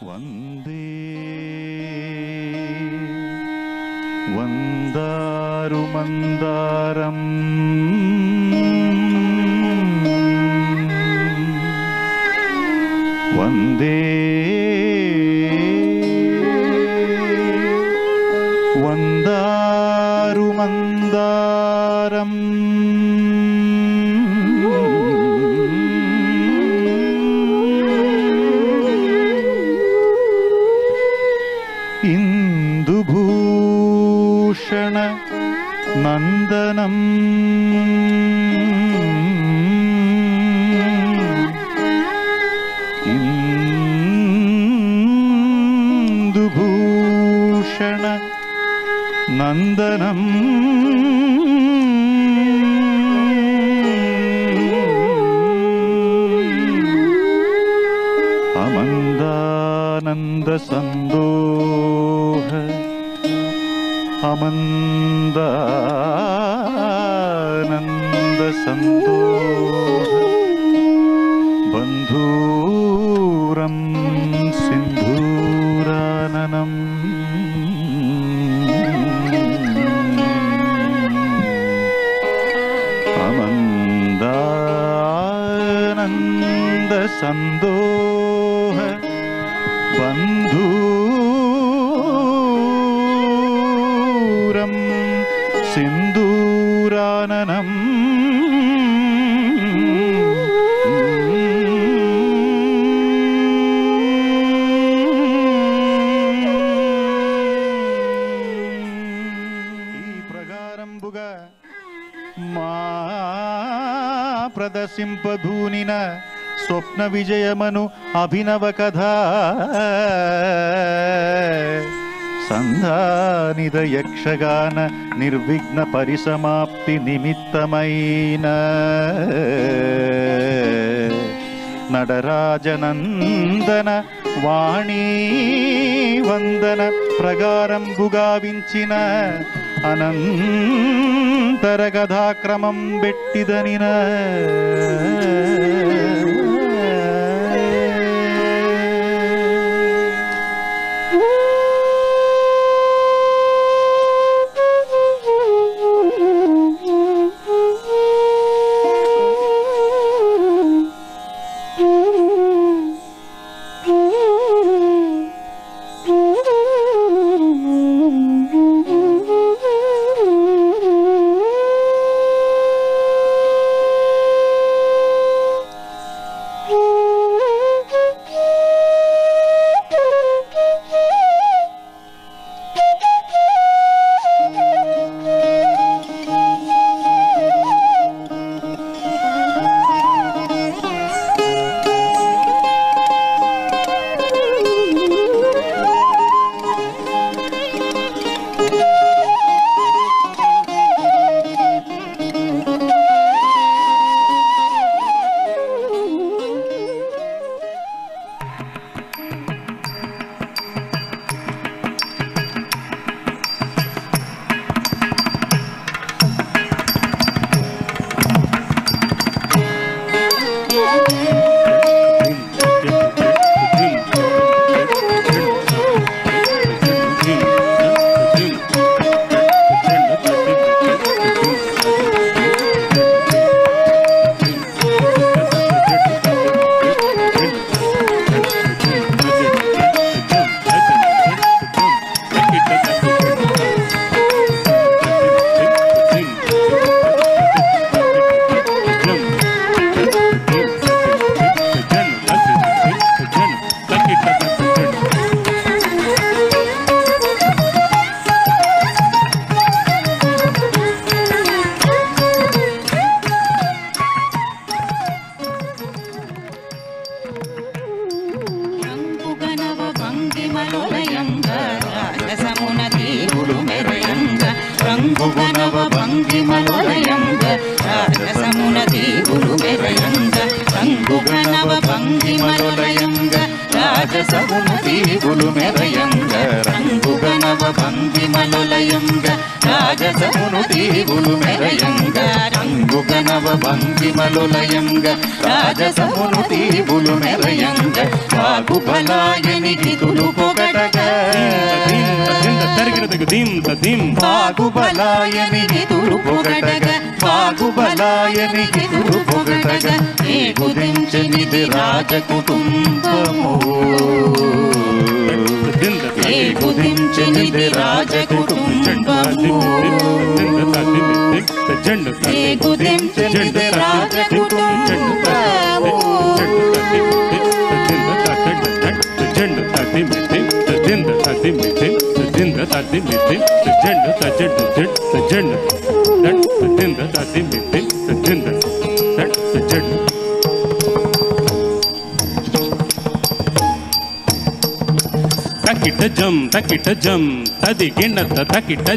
వందే వందారు మందారం వందే వందారు మందారం ఇందుభూషణ నందనం ఇందుభూషణ నందనం అమందానంద సందోహ అమందానంద సందోహ బంధూరం సింధూరాననం అమందానంద సందోహ బంధూరం సింధూరాననం ఈ ప్రగారంబుగా మా ప్రదర్శింపధూనిన స్వప్న విజయమను అభినవ కథ సంధానిద యక్షగాన నిర్విఘ్న పరిసమాప్తి నిమిత్తమైన నడరాజనందన వాణీ వందన ప్రగారంబుగా వించిన అనంతర కథాక్రమం బెట్టిదనిన రంగుగనవ భంగిమలయంగ రాజసమున దీవులు మెరయంగ రంగుగనవ భంగిమలయంగ రాజసమున దీవులు మెరయంగ రంగుగనవ భంగిమలయంగ రాజసమున దీవులు మెరయంగ రంగుగనవ భంగిమలులయంగ రాజసమును తీపులు మెరయంగ బాగుబలాయని హితులు పొగడగా బాగుబలాయని హితులు పొగడగా బాగుబలాయని హితులు పొగడగా ఏగుదించనిది రాజకుటుంబము ఏగుదించనిది రాజకుటుంబము ఏగుదించనిది రాజకుటుంబము takita jam tadi ginata takita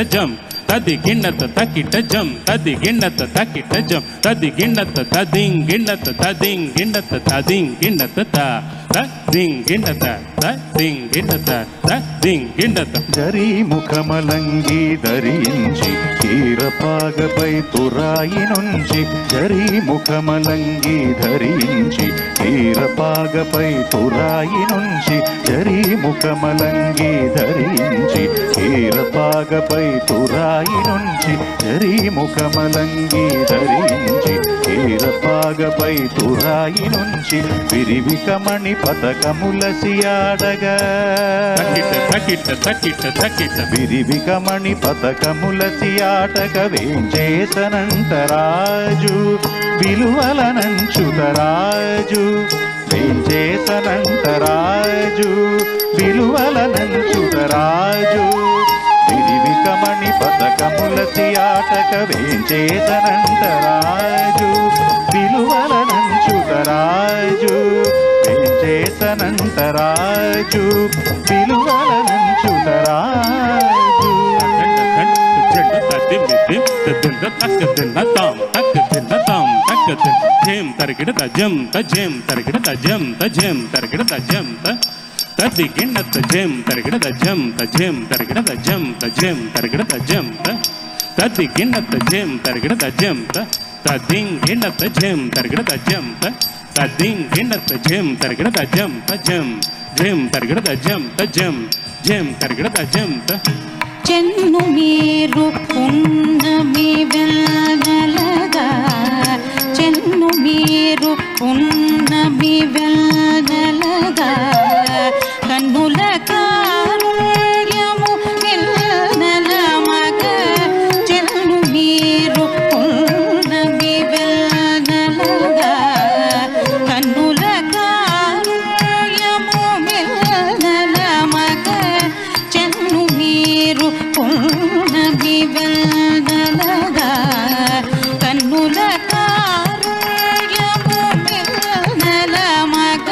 jam tadi ginata takita jam tadi ginata takita jam tadi ginata tading ginata tading ginata tading ginata tading ginata tading ginata tading ginata zari ముఖమలంగి ధరించి తీరపాగపై తురాయి నుంచి జరీ ముఖమలంగి ధరించి తీరపాగపై తురాయి నుంచి జరీ ముఖమలంగి ధరించి తీరపాగపై తురాయి నుంచి జరీ ముఖమలంగి ధరించి తీరపాగపై తురాయి నుంచి విరివికమణి పతకములసియాడగా విరివికమణి పతకములసియాటక వేంచేసనంటరాజు విలువలనంచుతరాజు వేంచేసనంటరాజు విలువలనంచుతరాజు విరివికమణి పతకములసియాటక వేంచేసనంటరాజు విలువలనంచుతరాజు వేంచేసనంటరాజు విలువలనంచుతరాజు జం తరగిడ జం తజం తరగిడ జం తజం తరగిడ జం తది గిన్నత జం తరగిడ జం తజం తరగిడ జం తజం తరగిడ జం తది గిన్నత జం తరగిడ జం తదింగ్ గిన్నత జం తరగిడ జం తదింగ్ గిన్నత జం తరగిడ జం తజం జం తరగిడ జం తజం జం తరగిడ జం చెన్ను మీరు పున్నమి వెన్నెలగా చెన్ను మీరు పున్నమి వెన్నెలగా కన్నుల కారుణ్యము వెన్నెల మగ చెన్ను మీరు పున్నమి వెన్నెలగా కన్నుల కారుణ్యము వెన్నెల మగ చెన్ను మీరు పున్నమి వెన్నెలగా కన్నుల కారుణ్యము వెన్నెల మగ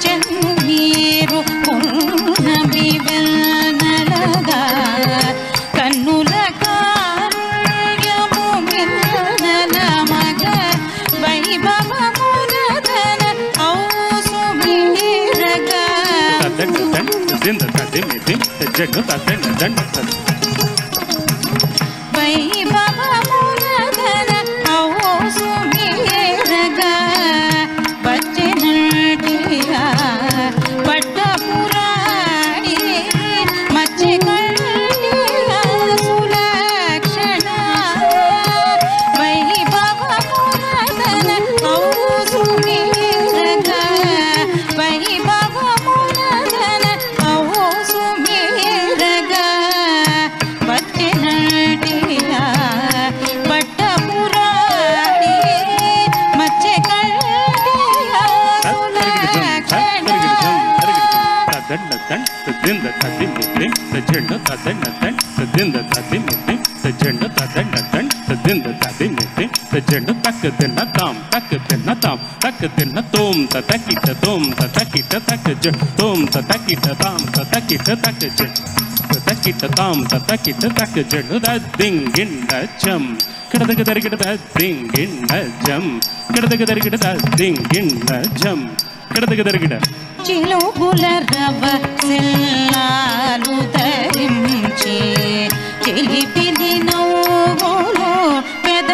చెన్ను మీరు పున్నమి వెన్నెలగా కన్నుల కారుణ్యము వెన్నెల మగ వైభవమునదన ఔసుమీరగా వైభవమునదన ఔసుమీరగా పచ్చనటియా పట్టపురాణి మత్స్యకన్యా సులక్షణ వైభవమునదన ఔసుమీరగా వైభవమునదన ఔసుమీరగా పచ్చనటియా పట్టపురాణి మత్స్యకన్యా సులక్షణ చిలుగుల రవ సిల్లాలు ధరించి చిలిపిది నవ్వులు పెద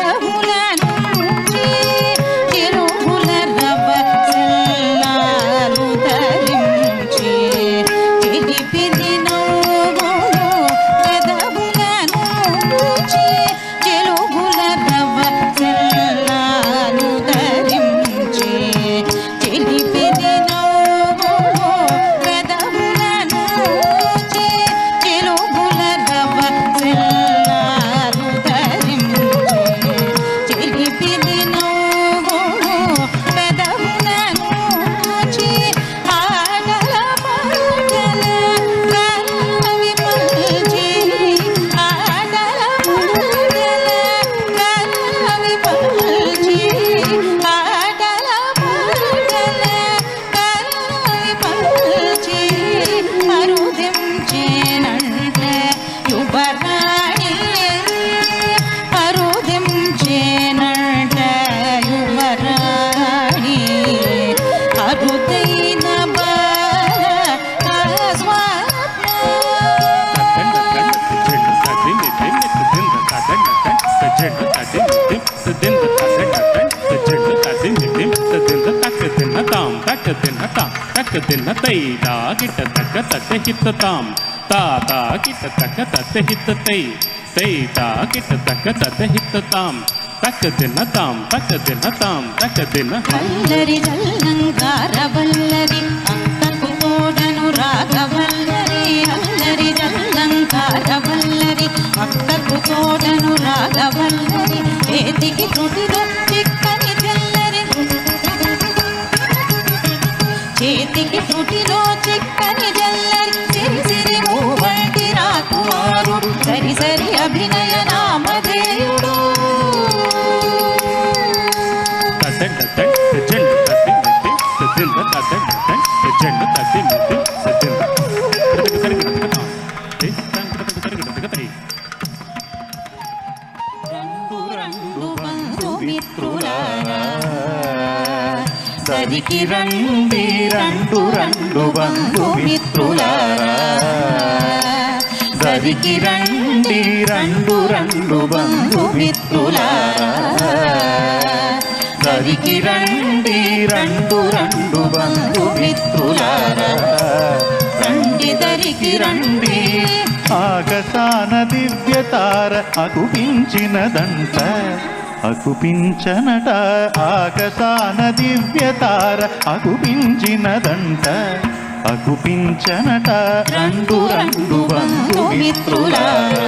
దిన తక్క దిన తై తా కిట తక్క తత్త హిత తాం తా తా కిట తక్క తత్త హిత తై తై తా కిట తక్క తత్త హిత తాం తక్క దిన తాం తక్క దిన తాం తక్క దిన వల్లరి జల్లంగార వల్లరి అక్కకు తోడను రాగవల్లరి అల్లరి జల్లంగార వల్లరి అక్కకు తోడను రాగవల్లరి చేతికి తుటిలో చిక్కని జల్లరి చేతికి తుటిలో చిక్కని జల్లరి సిరి సిరి మూవంటి రాకుమారుడు సరి సరి అభినయ నామధేయుడు దరికి రండి రెండు రెండు బంధుమిత్రులారా దరికి రండి రెండు రెండు బంధుమిత్రులారా దరికి రండి రెండు రెండు బంధుమిత్రులారా రండి దరికి రండి ఆకాశాన దివ్యతార అగుపించినదంట అగుపించనట ఆకాశాన దివ్యతార అగుపించినదంట అగుపించనట రెండు రెండు బంధుమిత్రులారా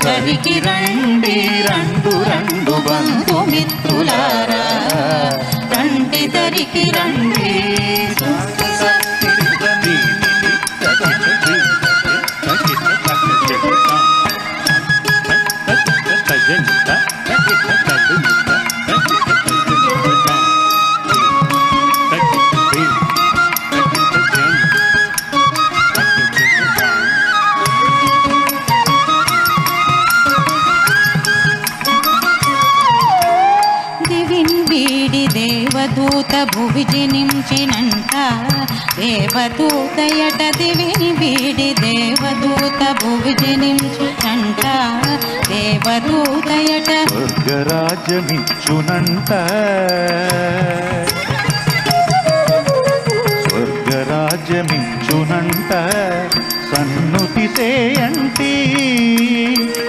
దరికి రండి రెండు రెండు బంధుమిత్రులారా రండి దరికి రండి దేవదూత భువి జనించినంట దేవదూతయట దివిని వీడి దేవదూత భువి జనించినంట దేవదూతయట స్వర్గరాజ్యమిచ్చునంట స్వర్గరాజ్యమిచ్చునంట సన్నుతి సేయంటి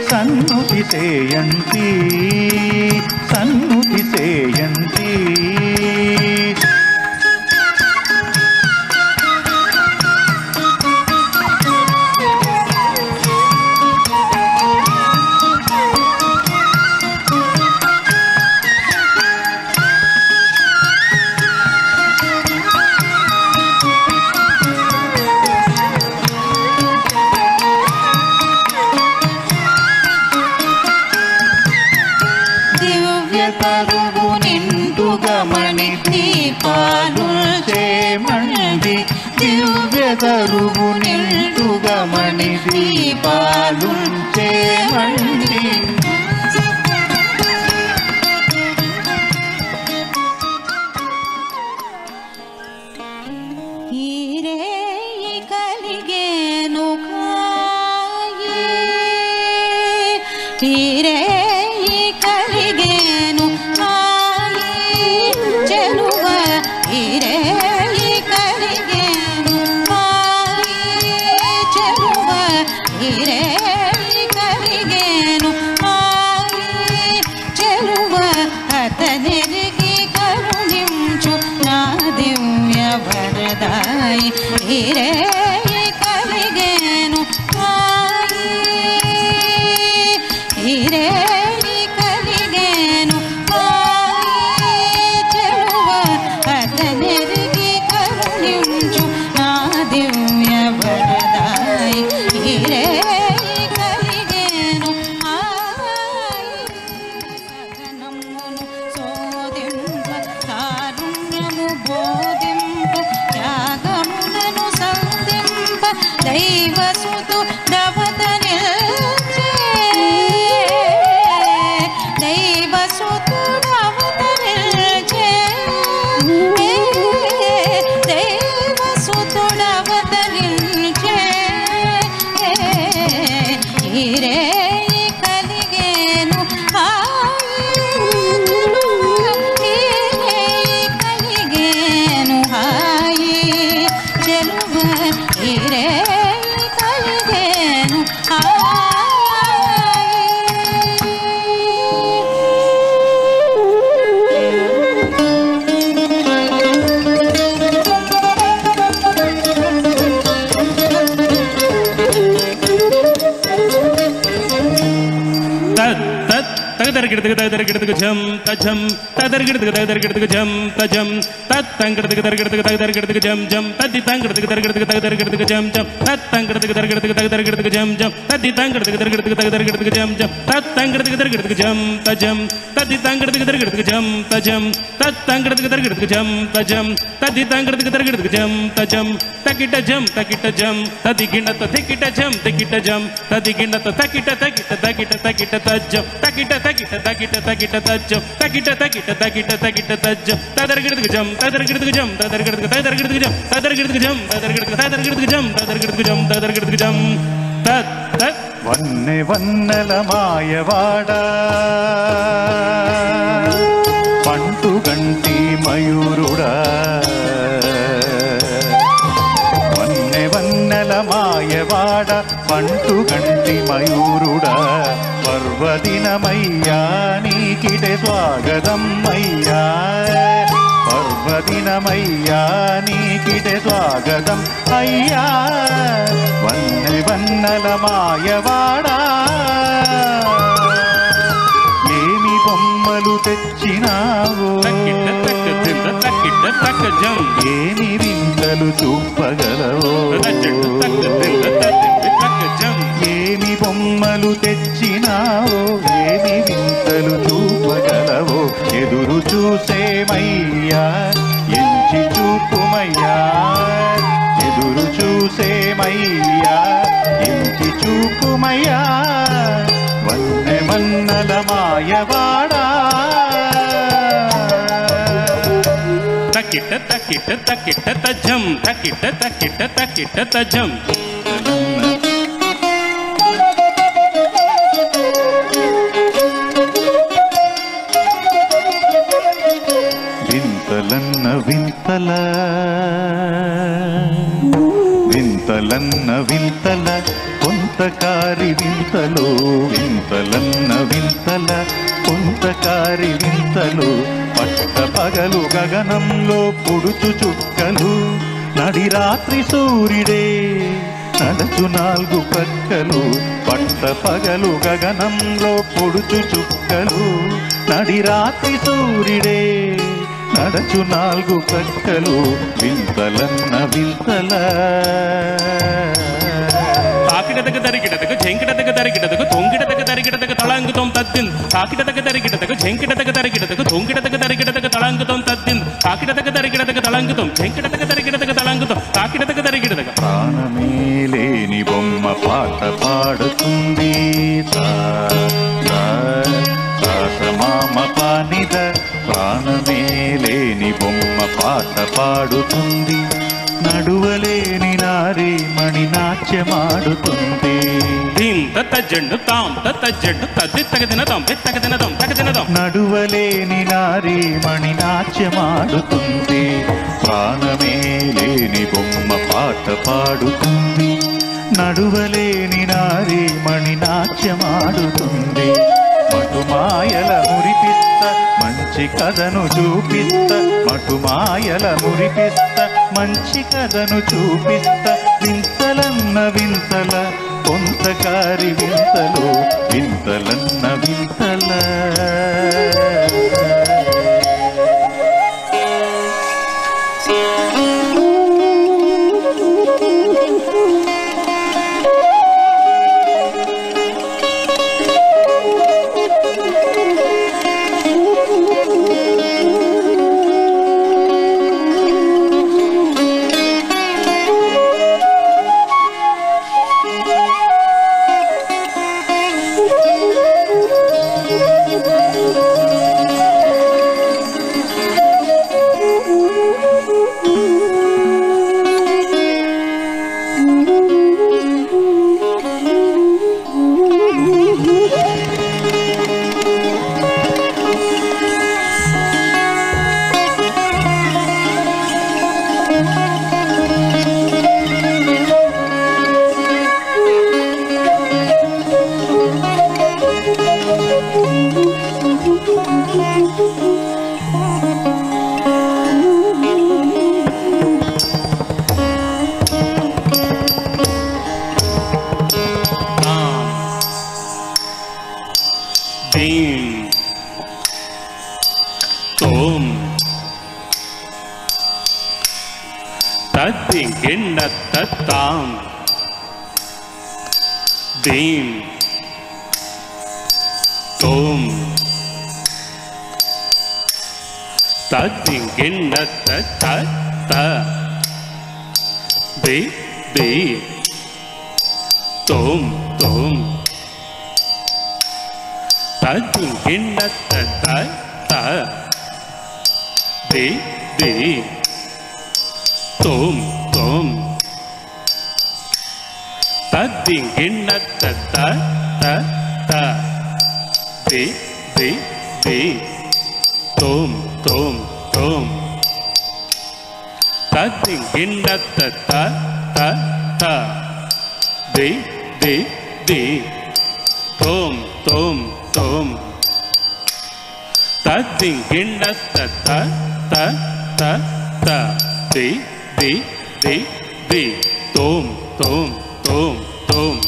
సన్నుతి సేయంటి సన్నుతి సేయంటి కరువు నిండుగా మణి దీపాలు చేమండి దివ్య కరువు నిండుగా మణి దీపాలు చేమండి హీరే కలిగేను కాయే హీరే కలిగేను కాయే చెలువ హీరే కలిగేను కాయే చెలువ హీరే కలిగేను కాయే చెలువ అతనిరికి కరుణించు నా దివ్య వరదాయి హీరే కలిగేను కాయే హీరే కలిగేను కాయే చెలువ అతనిరికి కరుణించు నా దివ్య వరదాయి హీరే కలిగేను సగనమును సోదింప కారుణ్యము బోధింప త్యాగములను సంధింప దైవసుతు దవతనిల్చే దైవసుతుడవతనిల్చే దైవసుతుడవతనిల్చే హీరే కలిగేను హీరే కలిగేను తదర్గిడతగ తదర్గిడతగ జం తజం తదర్గిడతగ తదర్గిడతగ జం తజం తత్తంగిడతగ తదర్గిడతగ తదర్గిడతగ జం జం తద్దితంగిడతగ తదర్గిడతగ తదర్గిడతగ జం జం తత్తంగిడతగ తదర్గిడతగ తదర్గిడతగ జం జం తద్దితంగిడతగ తదర్గిడతగ తదర్గిడతగ జం జం తత్తంగిడతగ తదర్గిడతగ జం తజం తద్దితంగిడతగ తదర్గిడతగ జం తజం తత్తంగిడతగ తదర్గిడతగ జం తజం తద్దితంగిడతగ తదర్గిడతగ జం తజం తకిట జం తకిట జం తదిగిణత తికిట జం తికిట జం తదిగిణత తకిట తకిట తకిట తకిట తజ్జం తకిట తకిట తకిట తకిట తజ్జం తకిట తకిట తకిట తకిట తజ్జం తదర్గిడతగ జం తదర్గిడతగ జం తదర్గిడతగ తదర్గిడతగ జం తదర్గిడతగ జం తదర్గిడతగ తదర్గిడతగ జం తదర్గిడతగ జం తదర్గిడతగ జం తత్ తత్ వన్నె వన్నెల మాయవాడ పంటుగంటి మయూరుడా వన్నె వన్నెల మాయవాడ పంటుగంటి మయూరుడా పర్వదినమయ్యా నీకిటే స్వాగతం అయ్యా పర్వదినమయ్యా నీకిటే స్వాగతం అయ్యా వన్నె వన్నెల మాయవాడా ఏమి బొమ్మలు తెచ్చినావో తకిట తక తింద తకిట తక జం ఏమి వింతలు చూపగలవో తజడు తక తింద తదింది తక జం ఏమి బొమ్మలు తెచ్చినావో ఏమి వింతలు చూపగలవో ఎదురు చూసేమయ్యా ఎంచి చూపుమయ్యా ఎదురు చూసేమయ్యా ఎంచి చూపుమయ్యా వన్నె వన్నెల మాయవాడా తకిట తకిట తకిట తజం తకిట తకిట తకిట తజం వింతలన్న వింతల వింతలన్న వింతల కొంతకారి వింతలు వింతలన్న వింతల కొంతకారి వింతలు పట్ట పగలు గగనంలో పొడుచు చుక్కలు నడి రాత్రి సూర్యుడే నడచు నాలుగు పక్కలు పట్ట పగలు గగనంలో పొడుచు చుక్కలు నడి రాత్రి సూర్యుడే నడచు నాలుగు పక్కలు వింతలన్న వింతల తాకిడతగ దరికిడతగ జంకిడతగ దరికిడతగ తొంగిడతగ దరికిడతగ తళంగుతం తద్దిన్ తాకిడతగ దరికిడతగ జంకిడతగ దరికిడతగ తొంగిడతగ దరికిడతగ తళంగుతం తద్దిన్ తాకిడతగ దరికిడతగ తళంగుతం జంకిడతగ దరికిడతగ తళంగుతం తాకిడతగ దరికిడతగ ప్రాణమే లేని బొమ్మ పాట పాడుతుంది మామ పానిద ప్రాణమే లేని బొమ్మ పాట పాడుతుంది నడువలేని నారీ మణి నాట్యమాడుతుంది దీం తజ్జండు తాం తజ్జండు తద్ది తగదిన తాం తగదిన తాం తగదిన తాం నడువలేని నారీ మణి నాట్యమాడుతుంది ప్రాణమే లేని బొమ్మ పాట పాడుతుంది నడువలేని నారీ మణి నాట్యమాడుతుంది మటుమాయల మురిపిస్త మంచి కథను చూపిస్త మటుమాయల మురిపిస్త మంచి కథను చూపిస్త వింతలన్న వింతల కొంతకారి వింతలు వింతలన్న వింతల தத்திங்கிண்ணத்தாம் தீம் தோம் தத்திங்கிண்ணத்த தி தி தோம் தோம் தத்திங்கிண்ணத்த தி தி தோம் தோம் தத்திங்கிண்ணத்த தி தி தி தோம் தோம் தோம் தத்திங்கிண்ணத்த தி தி தி தோம் தோம் தோம் தத்திங்கிண்ணத்த தி தி தி தி தோம் தோம் தோம் தோம்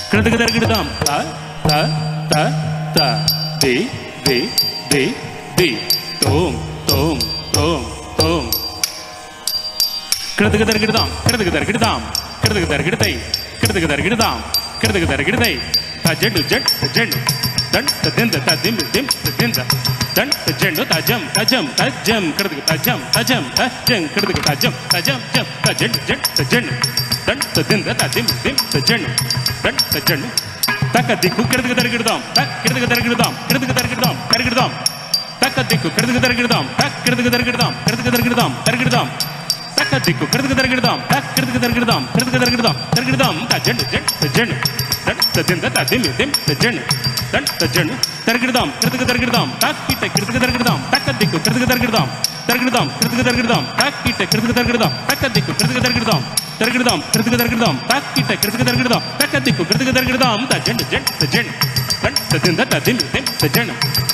கிருதக தர்கிடதாம் தி தி தி தி தோம் தோம் தோம் தோம் கிருதக தர்கிடதாம் கிருதக தர்கிடதாம் கிருதக தர்கிடதை கிருதக தர்கிடதாம் கிருதக தர்கிடதை தஜடு ஜட் ஜட் தன் ததிந்த ததிம் திம் ததிந்த தன் தஜண்டு தஜம் தஜம் தஜம் கிருதக தஜம் தஜம் தஜம் கிருதக தஜம் தஜம் ஜம் தஜடு ஜட் தஜன் தன் ததிந்த ததிம் திம் தஜன் தன் தஜண்டு தக்கதிக்கு கிருதக தர்கிடதாம் கிருதக தர்கிடதாம் கிருதக தர்கிடதாம் தர்கிடதாம் தக்கதிக்கு கிருதக தர்கிடதாம் கிருதக தர்கிடதாம் கிருதக தர்கிடதாம் தர்கிடதாம் தக்கதிக்கு கிருதக தர்கிடதாம் கிருதக தர்கிடதாம் கிருதக தர்கிடதாம் தர்கிடதாம் தஜன் ஜட் தஜன் தன் ததிந்த ததிம் திம் தஜன் தன் தஜன் தர்கிடதாம் கிருதக தர்கிடதாம் தக்கிட்ட கிருதக தர்கிடதாம் தக்கதிக்கு கிருதக தர்கிடதாம் தர்கிடதாம் கிருதக தர்கிடதாம் தக்கிட்ட கிருதக தர்கிடதாம் தக்கதிக்கு கிருதக தர்கிடதாம் தர்கிடதாம் கிருதக தர்கிடதாம் தக்கிட்ட கிருதக தர்கிடதாம் தக்கதிக்கு கிருதக தர்கிடதாம் தஜன் ஜட் தஜன் தன் ததிந்த ததிம் திம் தஜன்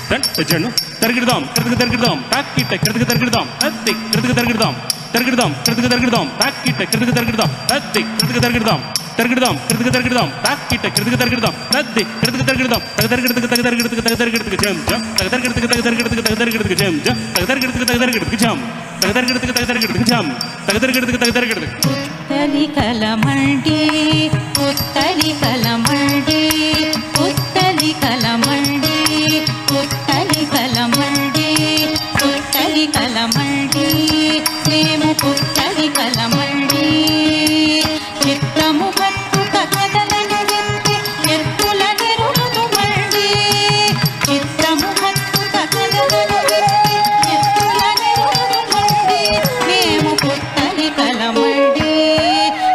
தன் தஜன் தர்கிடதாம் கிருதக தர்கிடதாம் தக்கிட்ட கிருதக தர்கிடதாம் தத்தி கிருதக தர்கிடதாம் தர்கிடதாம் கிருதக தர்கிடதாம் தக்கிட்ட கிருதக தர்கிடதாம் தத்தி கிருதக தர்கிடதாம் தர்கிடதாம் கிருதக தர்கிடதாம் தக்கிட்ட கிருதக தர்கிடதாம் தத்தி கிருதக தர்கிடதாம் தகதர்கிடதுக்கு தகதர்கிடதுக்கு தகதர்கிடதுக்கு ஜம் ஜம் தகதர்கிடதுக்கு தகதர்கிடதுக்கு தகதர்கிடதுக்கு ஜம் ஜம் தகதர்கிடதுக்கு தகதர்கிடதுக்கு ஜம் தகதர்கிடதுக்கு தகதர்கிடதுக்கு ஜம் தகதர்கிடதுக்கு தகதர்கிடதுக்கு புத்தலி கலமண்டி புத்தலி கலமண்டி புத்தலி கலமண்டி புத்தலி కలమండి పుత్తలి కలమండి మేము పుత్తలి కలమండి చిత్తము కట్టుక కదలను వెత్తి ఎత్తుల నెరుగదు మండి చిత్తము కట్టుక కదలను వెత్తి ఎత్తుల నెరుగదు మండి మేము పుత్తలి కలమండి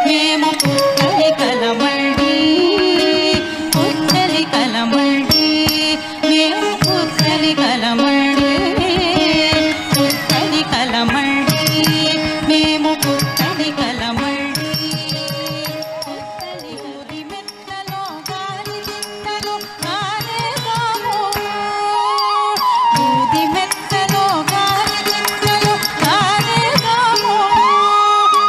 మేము పుత్తలి కలమండి పుత్తలి కలమండి మేము పుత్తలి కలమండి పుత్తలి కలమండి మేము పుత్తలి కలమండి పుత్తలి ఊరి మెత్తలో గాలి దింతలో కాలేదాము ఊది మెత్తలో గాలి దింతలో కాలేదాము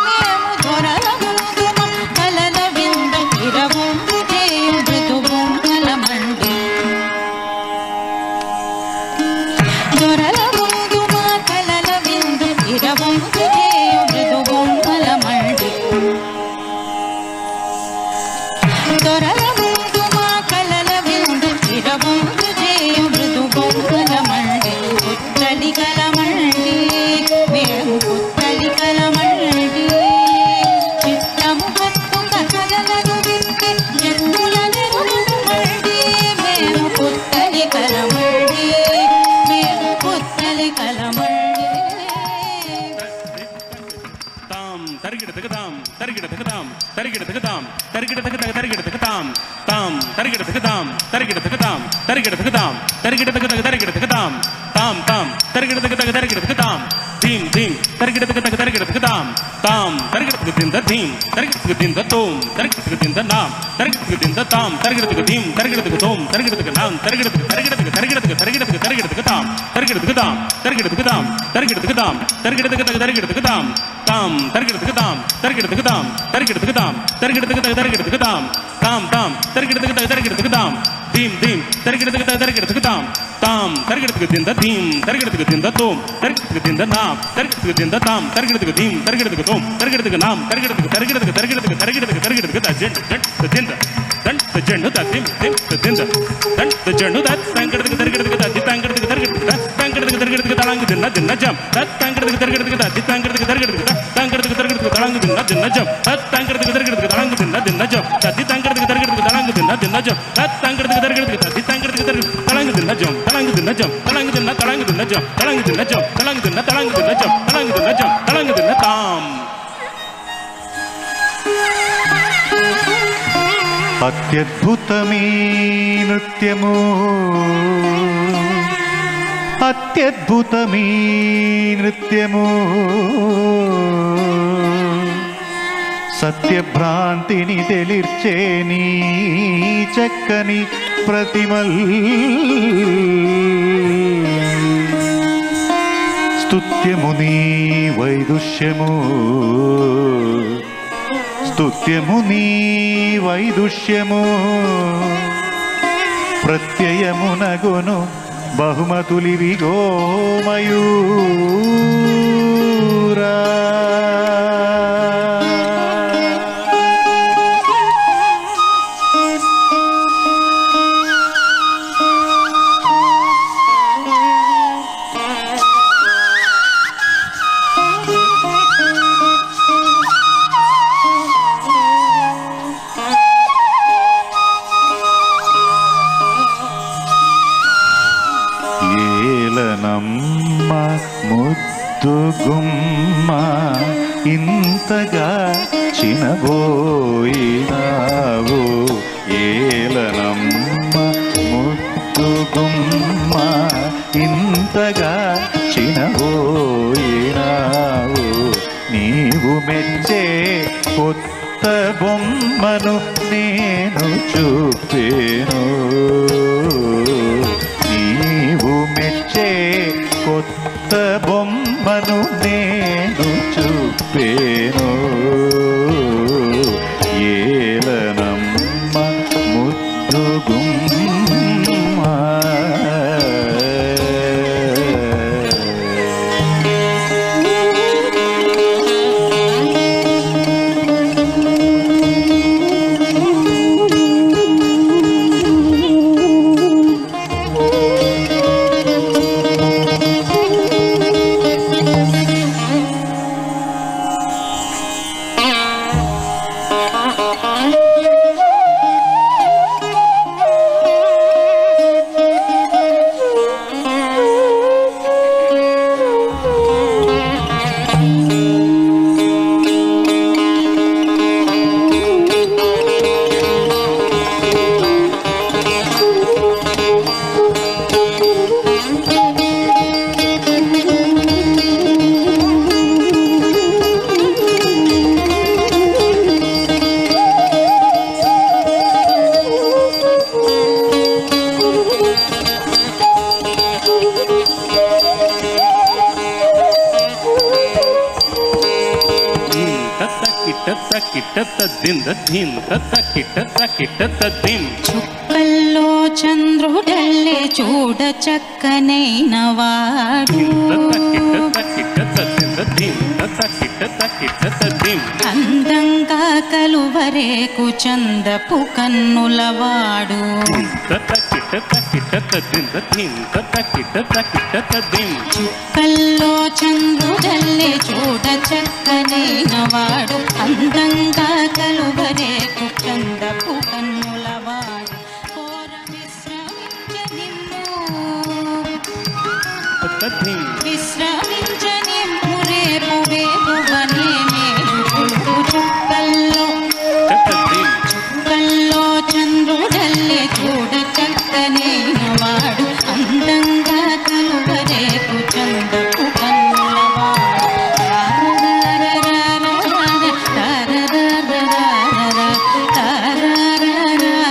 మేము దొరలముదుమ కలల వింద ఇరవొందు చేయు మృదుబొమ్మలమండి దొరలముదు మా కలల విందు ఇరవొందు చేయు మృదుబొమ్మలమండి దొరలముదు మా కలల విందు ఇరవొందు చేయు మృదుబొమ్మలమండి పుత్తలి కలమండి మేము పుత్తలి కలమండి చిత్తము హత్తుక కలలను విప్పి ఎత్తుల నెరుగమండి మేము పుత్తలి కలమండి మేము పుత్తలి కలమండి தாம் தருகிடத்துக்குதாம் தருகிடத்துக்குதாம் தருகிடத்துக்குதாம் தருகிடத்துக்கு தருகிடத்துக்குதாம் தாம் தருகிடத்துக்குதாம் தருகிடத்துக்குதாம் தருகிடத்துக்குதாம் தருகிடத்துக்கு தருகிடத்துக்குதாம் தாம் தாம் தருகிடத்துக்கு தருகிடத்துக்குதாம் தீம் தீம் தருகிடத்துக்கு தருகிடத்துக்குதாம் தாம் தருகிடத்துக்கு திந்த தீம் தருகிடத்துக்கு திந்த தோம் தருகிடத்துக்கு திந்த நாம் தருகிடத்துக்கு திந்த தாம் தருகிடத்துக்கு தீம் தருகிடத்துக்கு தோம் தருகிடத்துக்கு நாம் தருகிடத்துக்கு தருகிடத்துக்கு தருகிடத்துக்கு தருகிடத்துக்கு தருகிடத்துக்கு தாம் தருகிடத்துக்கு தாம் தருகிடத்துக்கு தாம் தருகிடத்துக்கு தாம் தருகிடத்துக்கு தருகிடத்துக்கு தாம் தாம் தருகிடத்துக்கு தாம் தருகிடத்துக்கு தாம் தருகிடத்துக்கு தாம் தருகிடத்துக்கு தருகிடத்துக்கு தாம் தாம் தாம் தருகிடத்துக்கு தருகிடத்துக்கு தாம் தீம் தீம் தருகிடத்துக்கு தருகிடத்துக்கு தாம் தாம் தருகிடத்துக்கு திந்த தீம் தருகிடத்துக்கு திந்த தோம் தருகிடத்துக்கு திந்த நாம் தருகிடத்துக்கு திந்த దింద తాం తరగడదుకు దీం తరగడదుకు తోం తరగడదుకు నాం తరగడదుకు తరగడదుకు తరగడదుకు తరగడదుకు తరగడదుకు తజెండు దింద దండ తజెండు తదిం దిం దింద దండ తజెండు దత్ తంగడదుకు తరగడదుకు తది తంగడదుకు తరగడదుకు తంగడదుకు తరగడదుకు తలాంగు దిన్న దిన్న జం తత్ తంగడదుకు తరగడదుకు తది తంగడదుకు తరగడదుకు తంగడదుకు తరగడదుకు తలాంగు దిన్న దిన్న జం తత్ తంగడదుకు తరగడదుకు తలాంగు దిన్న దిన్న జం తది తంగడదుకు తరగడదుకు తలాంగు దిన్న దిన్న జం తత్ తంగడదుకు తరగడదుకు తది తంగడదుకు తరగడదుకు తలాంగు దిన్న జం తలాంగు దిన్న జం తలాంగు దిన్న తలాంగు దిన్న జం తలాంగు దిన్న జం తలాంగు దిన్న తలాంగు దిన్న జం తలాంగు దిన్న జం తలాంగు దిన్న తాం అత్యద్భుతమీ నృత్యము అత్యద్భుతమీ నృత్యము సత్యభ్రాంతిని తెలిర్చే నీ చక్కని ప్రతిమల్ స్తుత్యము నీ వైదుష్యము స్తుత్యము నీ వైదుష్యము ప్రత్యయమునగొను బహుమతులివిగో మయూరా ఏలనమ్మ ముద్దుగుమ్మ ఇంతగా చినబోయినావు ఏలనమ్మ ముద్దుగుమ్మ ఇంతగా చినబోయినావు నీవు మెచ్చే కొత్త బొమ్మను నేను చూపేను నీవు మెచ్చే కొత్త బొమ్మను నేను చూపేను ఏలనమ్మ ముద్దుగుమ్మ చుక్కల్లో చంద్రుడల్లే చూడ చక్కనైన వాడు అందంగా కలువరేకు చందపు కన్నులవాడు చుక్కల్లో చంద్రుడల్లే చూడ చక్కనైన వాడు అందంగా కలువరేకు చందపు కన్నులవాడు కోర విశ్రమించ నిమ్ము రేపు వేగువనే మేలుకొలుపు చుక్కల్లో చంద్రుడల్లే చూడ చక్కనైన వాడు అందంగా కలువరేకు చందపు కన్నులవాడు తారరారరారరార, తారరారరారరార, తారరారరారరార.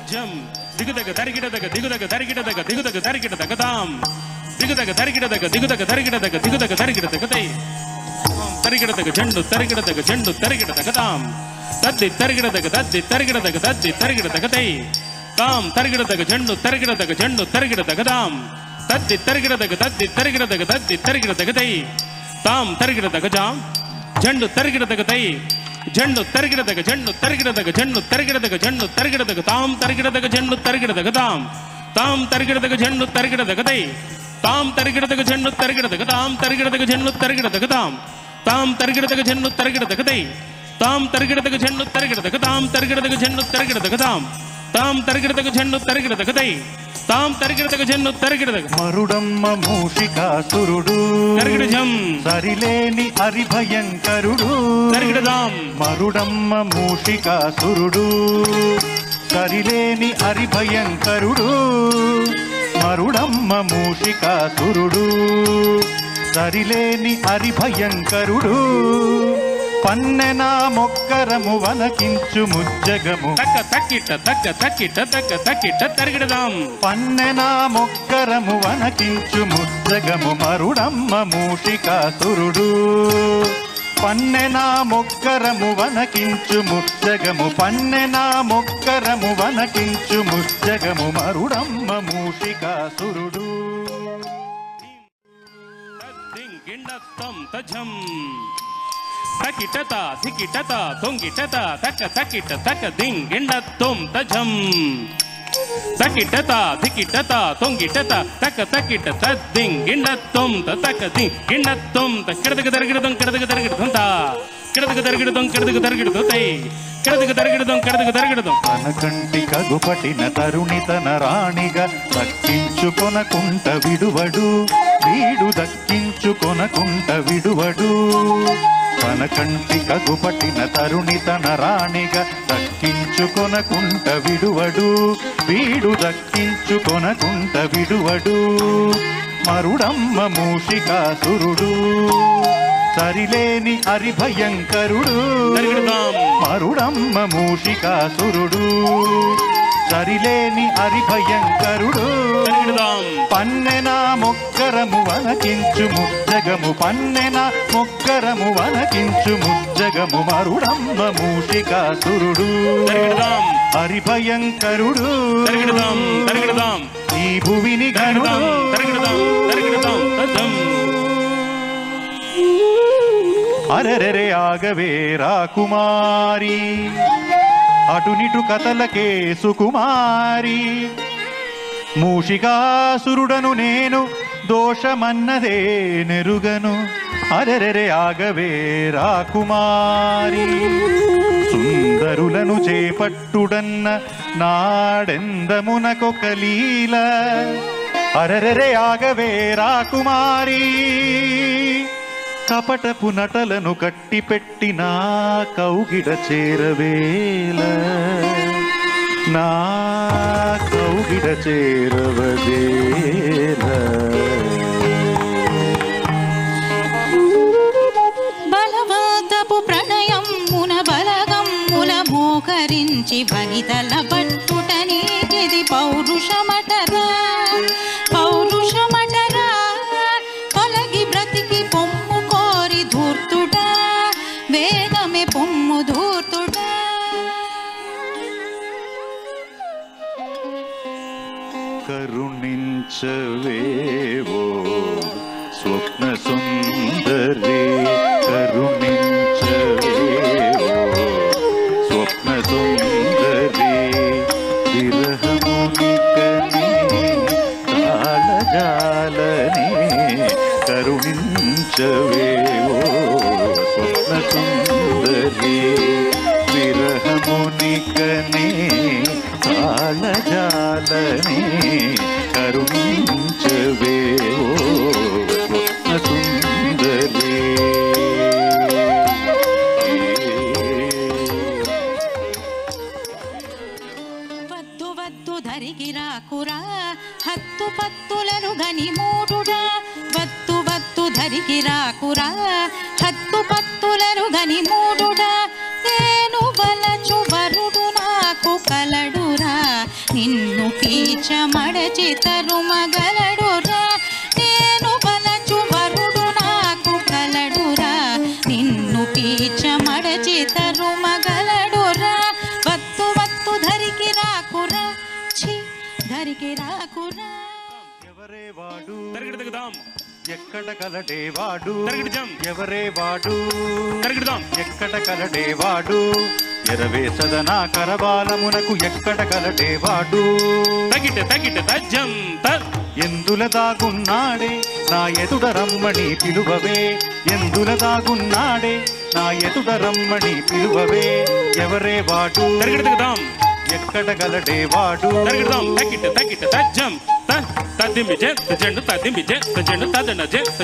జం దిగుదగ తరిగిడదగ దిగుదగ తరిగిడదగ దిగుదగ తరిగిడదగ తాం దిగుదగ తరిగిడదగ దిగుదగ తరిగిడదగ దిగుదగ తరిగిడదగ తై తరిగిడదగ జండు తరిగిడదగ జండు తరిగిడదగ తాం తద్ది తరిగిడదగ తద్ది తరిగిడదగ తద్ది తరిగిడదగ తై తాం తరిగిడదగ జండు తరిగిడదగ జండు తరిగిడదగ తాం తద్ది తరిగిడదగ తద్ది తరిగిడదగ తద్ది తరిగిడదగ తై తాం తరిగిడదగ జాం జండు తరిగిడదగ తై జండు తరిగిడదగ జండు తరిగిడదగ జండు తరిగిడదగ జండు తరిగిడదగ తాం తరిగిడదగ జండు తరిగిడదగ తాం తాం తరిగిడదగ జండు తరిగిడదగ తై తాం తరిగిడదగ జండు తరిగిడదగ తాం తరిగిడదగ జండు తరిగిడదగ తాం తాం తరిగిడదగ జండు తరిగిడదగ తై తాం తరిగిడదగ జండు తరిగిడదగ తాం తరిగిడదగ జండు తరిగిడదగ తాం తాం తరిగిడదగ జండు తరిగిడదగ తై తాం తరిగిడదగ జండు తరిగిడదగ మరుడమ్మ మూషికాసురుడు తరిగిడజం సరిలేని హరిభయంకరుడు తరిగిడదాం మరుడమ్మ మూషికాసురుడు సరిలేని హరిభయంకరుడు మరుడమ్మ మూషికాసురుడు సరిలేని హరిభయంకరుడు పన్నెనా మొక్కరము వనకించు ముజ్జగము తక్క తక్కిట తక్క తక్కిట తక్క తక్కిట తరిగిడదాం పన్నెనా మొక్కరము వనకించు ముజ్జగము మరుడమ్మ మూషికాసురుడు పన్నెనా మొక్కరము వనకించు ముజ్జగము పన్నెనా మొక్కరము వనకించు ముజ్జగము మరుడమ్మ మూషికాసురుడు గిండత్తం తజం తకిటత ధికిటత తొంగిటత తక్క తకిట తక్క దింగిండత్తం తజం తకిటత ధికిటత తొంగిటత తక్క తకిట తద్దింగిండత్తం తక్క దింగిండత్తం కిడదగ తరిగిడదం కిడదగ తరిగిడదం తా కిడదగ తరిగిడదం కిడదగ తరిగిడదం తై కిడదగ తరిగిడదం కిడదగ తరిగిడదం కనకంటి కగుపటిన తరుణి తన రాణిగా దక్కించుకొనకుంట విడువడు వీడు దక్కించుకొనకుంట విడువడు కనకంటి కగుపటిన తరుణి తన రాణిగా దక్కించుకొనకుంట విడువడు వీడు దక్కించుకొనకుంట విడువడు మరుడమ్మ మూషికాసురుడు సరిలేని హరిభయంకరుడు మరుడమ్మ మూషికాసురుడు సరిలేని హరిభయంకరుడు పన్నెనా మొక్కరము వనకించు ముజ్జగము పన్నెనా మొక్కరము వనకించు ముజ్జగము మరుడమ్మ మూషికాసురుడు హరిభయంకరుడు ఈ భువిని గనుడు అరెరెరే ఆగవే రాకుమారి అటునిటు కథలకే సుకుమారి మూషికాసురుడను నేను దోషమన్నదే నెరుగను అరెరెరే ఆగవే రాకుమారి సుందరులను చేపట్టుడన్న నాడెందమునకొక లీల అరెరెరే ఆగవే రాకుమారి కపటపు నటలను కట్టిపెట్టి నా కౌగిడ చేరవేల నా కౌగిడ చేరవదేల బలవంతపు ప్రణయం మున బలగం ముల మోకరించి వనితల పట్టుటనేది పౌరుషమటరా పౌరుషమటరా తొలగి బ్రతికి పొమ్ము కోరి ధూర్తుడా వేగమే పొమ్ము ధూర్తుడా కరుణించవేవో స్వప్న సుందరి కరుణించవేవో స్వప్న సుందరి విరహమునికని తాళజాలని కరుణించవేవో స్వప్న సుందరి విరహమునికని కాళజాలనే కరుణించవే ఓ స్వప్న సుందరి. వద్దు వద్దు ధరికి రాకురా హత్తు పత్తులను గని మూడుడా. వద్దు వద్దు ధరికి రాకురా హత్తు పత్తులను గని మూడుడా. నేను వలచు వరుడు నాకు కలడురా నిన్ను పీచ మడచి తరుమగలడురా. నేను వలచు వరుడు నాకు కలడురా నిన్ను పీచ మడచి తరుమగలడురా. వత్తు వత్తు ధరికి రాకురా ఛీ ధరికి రాకురా. ఎవరే వాడు తరగడదాం ఎక్కడ కలడేవాడు తరగడజం ఎవరే వాడు తరగడదాం ఎక్కడ కలడేవాడు ఎరవేసదనా కరబాలమునకు ఎక్కడ కలడేవాడు. తగిట తగిట తజ్జం ఎందుల దాగున్నాడే నా ఎదుడ రమ్మని పిలువవే. ఎందుల దాగున్నాడే నా ఎదుడ రమ్మని పిలువవే. ఎవరే వాడు తరగడదాం ఎక్కడ కలడేవాడు. తరగడదాం తగిట తగిట తజ్జం తదిమి జెండు తదిమి జెండు తదన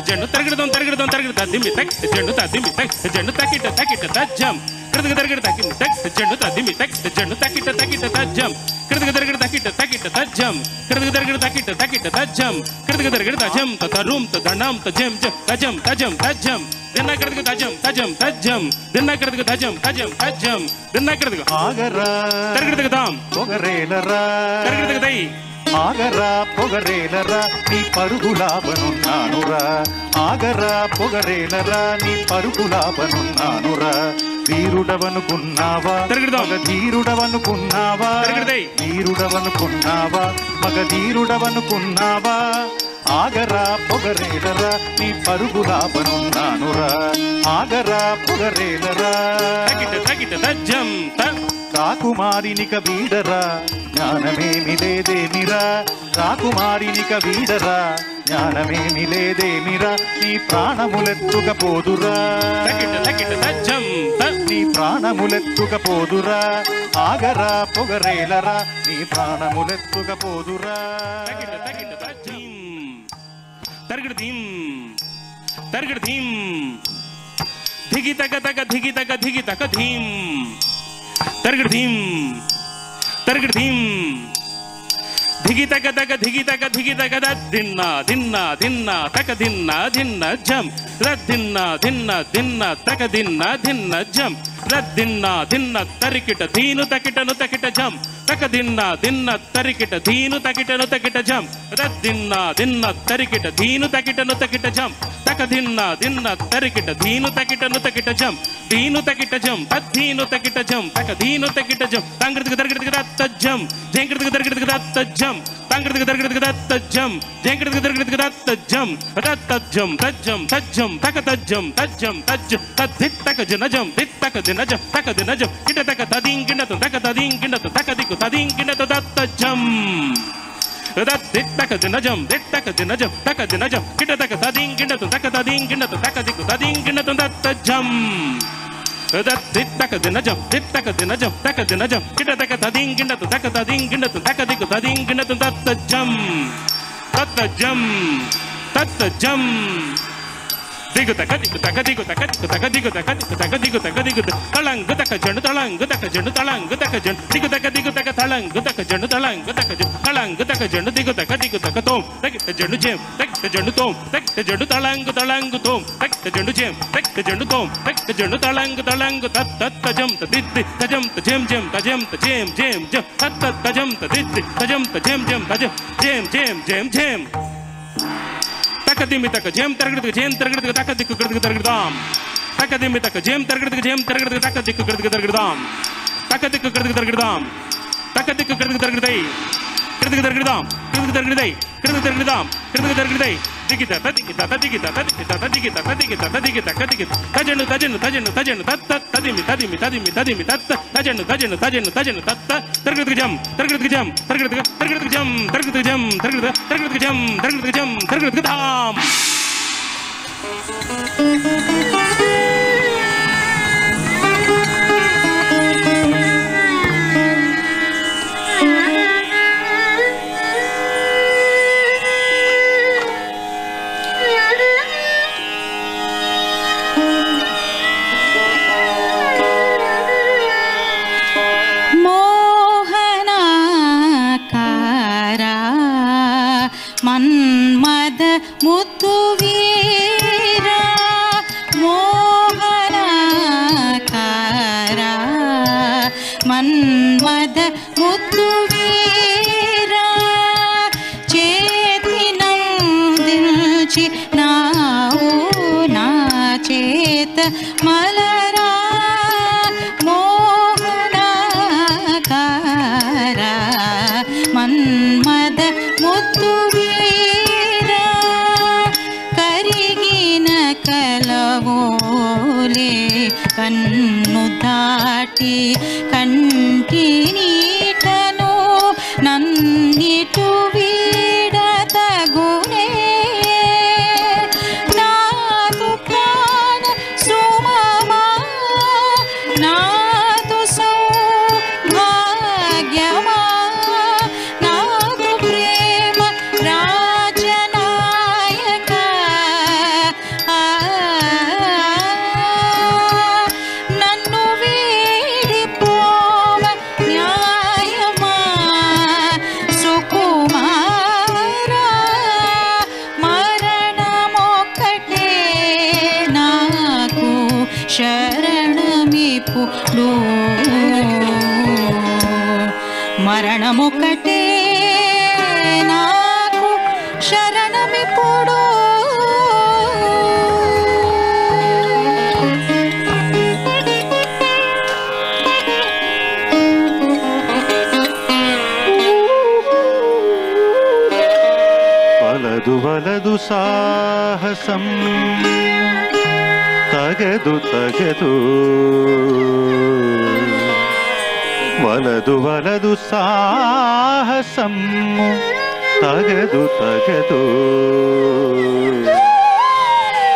జెండు తరగడదాం తరగడదాం తరగడ తదిమి జెండు తదిమి జెండు తగిట తగిట తజ్జం కృతగ తరగడ తగిట జెండు తదిమి జెండు తగిట తగిట తజ్జం కృతగ తరగడ తగిట తగిట తజ్జం కృతగ తరగడ తగిట తగిట తజ్జం కృతగ తరగడ తజం తరుం తదండం తజం తజం తజం తజ్జం దిన్న కృతగ తజం తజం తజ్జం దిన్న కృతగ తజం తజం తజ్జం దిన్న కృతగ ఆగరా తరగడదాం పొగరేలరా తరగడద దై ఆగరా పొగరేలరా నీ పరుగులాపనున్నానురా. ఆగరా పొగరేలరా నీ పరుగులాపనున్నానురా. ధీరుడవనుకున్నావా మగ ధీరుడవనుకున్నావా ధీరుడవనుకున్నావా మగ ధీరుడవనుకున్నావా. ఆగరా పొగరేలరా నీ పరుగులాపనున్నానురా. ఆగరా పొగరేలరా రాకుమారినిక వీడరా జ్ఞానమేమి లేదేమిరా. రాకుమారినిక వీడరా జ్ఞానమేమి లేదేమిరా. నీ ప్రాణములెత్తుకపోదురా నీ ప్రాణములెత్తుకపోదురా. ఆగరా పొగరేలరా నీ ప్రాణములెత్తుకపోదురా. తరగడధీం ధిగి తగ తగ ధిగి తగ ధిగి తగ ధీం తరగడధీం తరగడధీం ధిగి తగ తగ ధిగి తగ ధిగి తగ దిన్న దిన్న దిన్న తక దిన్న దిన్న జం రద్దిన్న దిన్న దిన్న తక దిన్న దిన్న జం రద్దిన్న దిన్న తరికిట ధీను తకిటను తకిట జం తక దిన్న దిన్న తరికిట ధీను తకిటను తకిట జం రద్దిన్న దిన్న తరికిట ధీను తకిటను తకిట జం తక దిన్న దిన్న తరికిట ధీను తకిటను తకిట జం ధీను తకిట జం తద్ధీను తకిట జం తక ధీను తకిట జం తంగృతికి తరగతికి దత్తజం జంకృతికి తరగతికి దత్తజం తంగృతికి తరగతికి దత్తజం జంకృతికి తరగతికి దత్తజం దత్తజం తజ్జం తజ్జం తక తజ్జం తజ్జం తజ్జ తద్దిత్తక జనజం దిత్తక దినజం తక దినజం కిట తక తదింకిండతం తక తదింకిండతం తక దిక్కు తదింకిండత దత్తజం దిత్తక దినజం దిత్తక దినజం తక దినజం కిట తక తదింకిండతం తక తదింకిండతం తక దిక్కు తదింకిండతం దత్తజం దిత్తక దినజం దిత్తక దినజం తక దినజం కిట తక తదింకిండతం తక తదింకిండతం తక దిక్కు తదింకిండతం దత్తజం దత్తజం దత్తజం దిగు తక దిగు తక దిగు తక దిగు తక దిగు తక దిగు తక దిగు తక దిగు తళంగు తక జండు తళంగు తక జండు తళంగు తక జండు దిగు తక తళంగు తక జండు తళంగు తక జండు తళంగు తక జండు దిగు తక తోం తక జండు జేం తక జండు తోం తక జండు తళంగు తళంగు తోం తక జండు జేం తక జండు తోం తక జండు తళంగు తళంగు తత్ తజం తదిద్ది తజం తజేం జేం తజం తజేం జేం జం తత్ తజం తదిద్ది తజం తజేం జేం తజం జేం జేం జేం జేం తకదిమి తక జేం తరగడకు జేం తరగడకు తక దిక్కు గడకు తరగడదాం తకదిమి తక జేం తరగడకు జేం తరగడకు తక దిక్కు గడకు తరగడదాం తక దిక్కు గడకు తరగడదాం తక దిక్కు గడకు తరగడదై గడకు తరగడదాం గడకు తరగడదై గడకు తరగడదాం గడకు తరగడదై దిగి తత దిగి తత దిగి తత దిగి తత దిగి తత దిగి తత దిగి తక దిగి తజను తజను తజను తజను తత్త తదిమి తదిమి తదిమి తదిమి తత్త తజను తజను తజను తజను తత్త తరగడకు జం తరగడకు జం తరగడకు తరగడకు జం తరగడకు జం తరగడకు జం తరగడకు జం తరగడకు ధాం వీరా చేతినందించి నావు నా చేత మలరా మోహనాకారా మన్మద ముద్దు వీరా కరిగిన కలవోలే కన్ను దాటి కంటి నీటను నన్నిటు వీడతగునే నాదు ప్రాణ సుమమా నాదు సౌభాగ్యమా నాదు ప్రేమ రాజనాయక నన్ను వీడిపోవ న్యాయమా సుకుమారా మరణమొక్కటే నాకు శరణమిప్పుడు మరణమొక్కటే నాకు శరణమిప్పుడు వలదు వలదు సాహసం తగదు తగదు వలదు వలదు సాహసం తగదు తగదు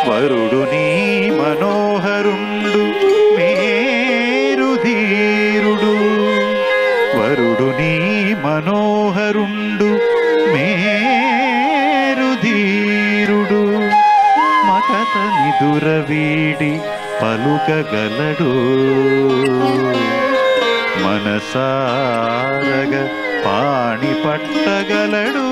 వరుడు నీ మనోహరుండు మేరు ధీరుడు వరుడు నీ మనోహరుండు మేరు ధీరుడు మకత నిదురవీడి పలుకగలడు మనసారగ పాణి పట్టగలడు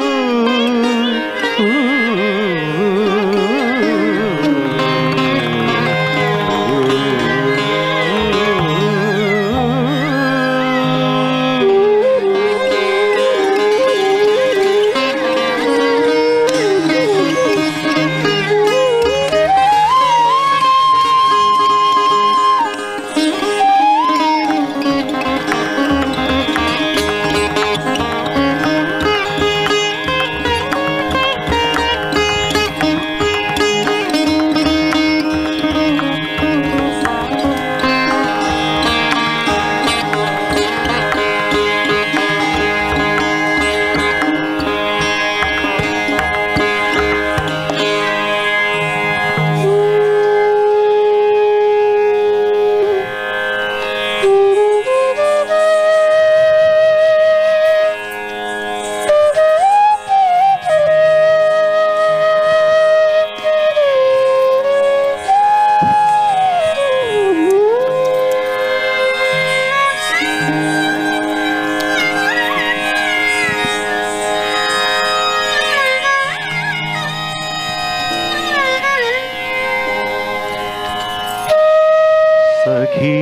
సఖీ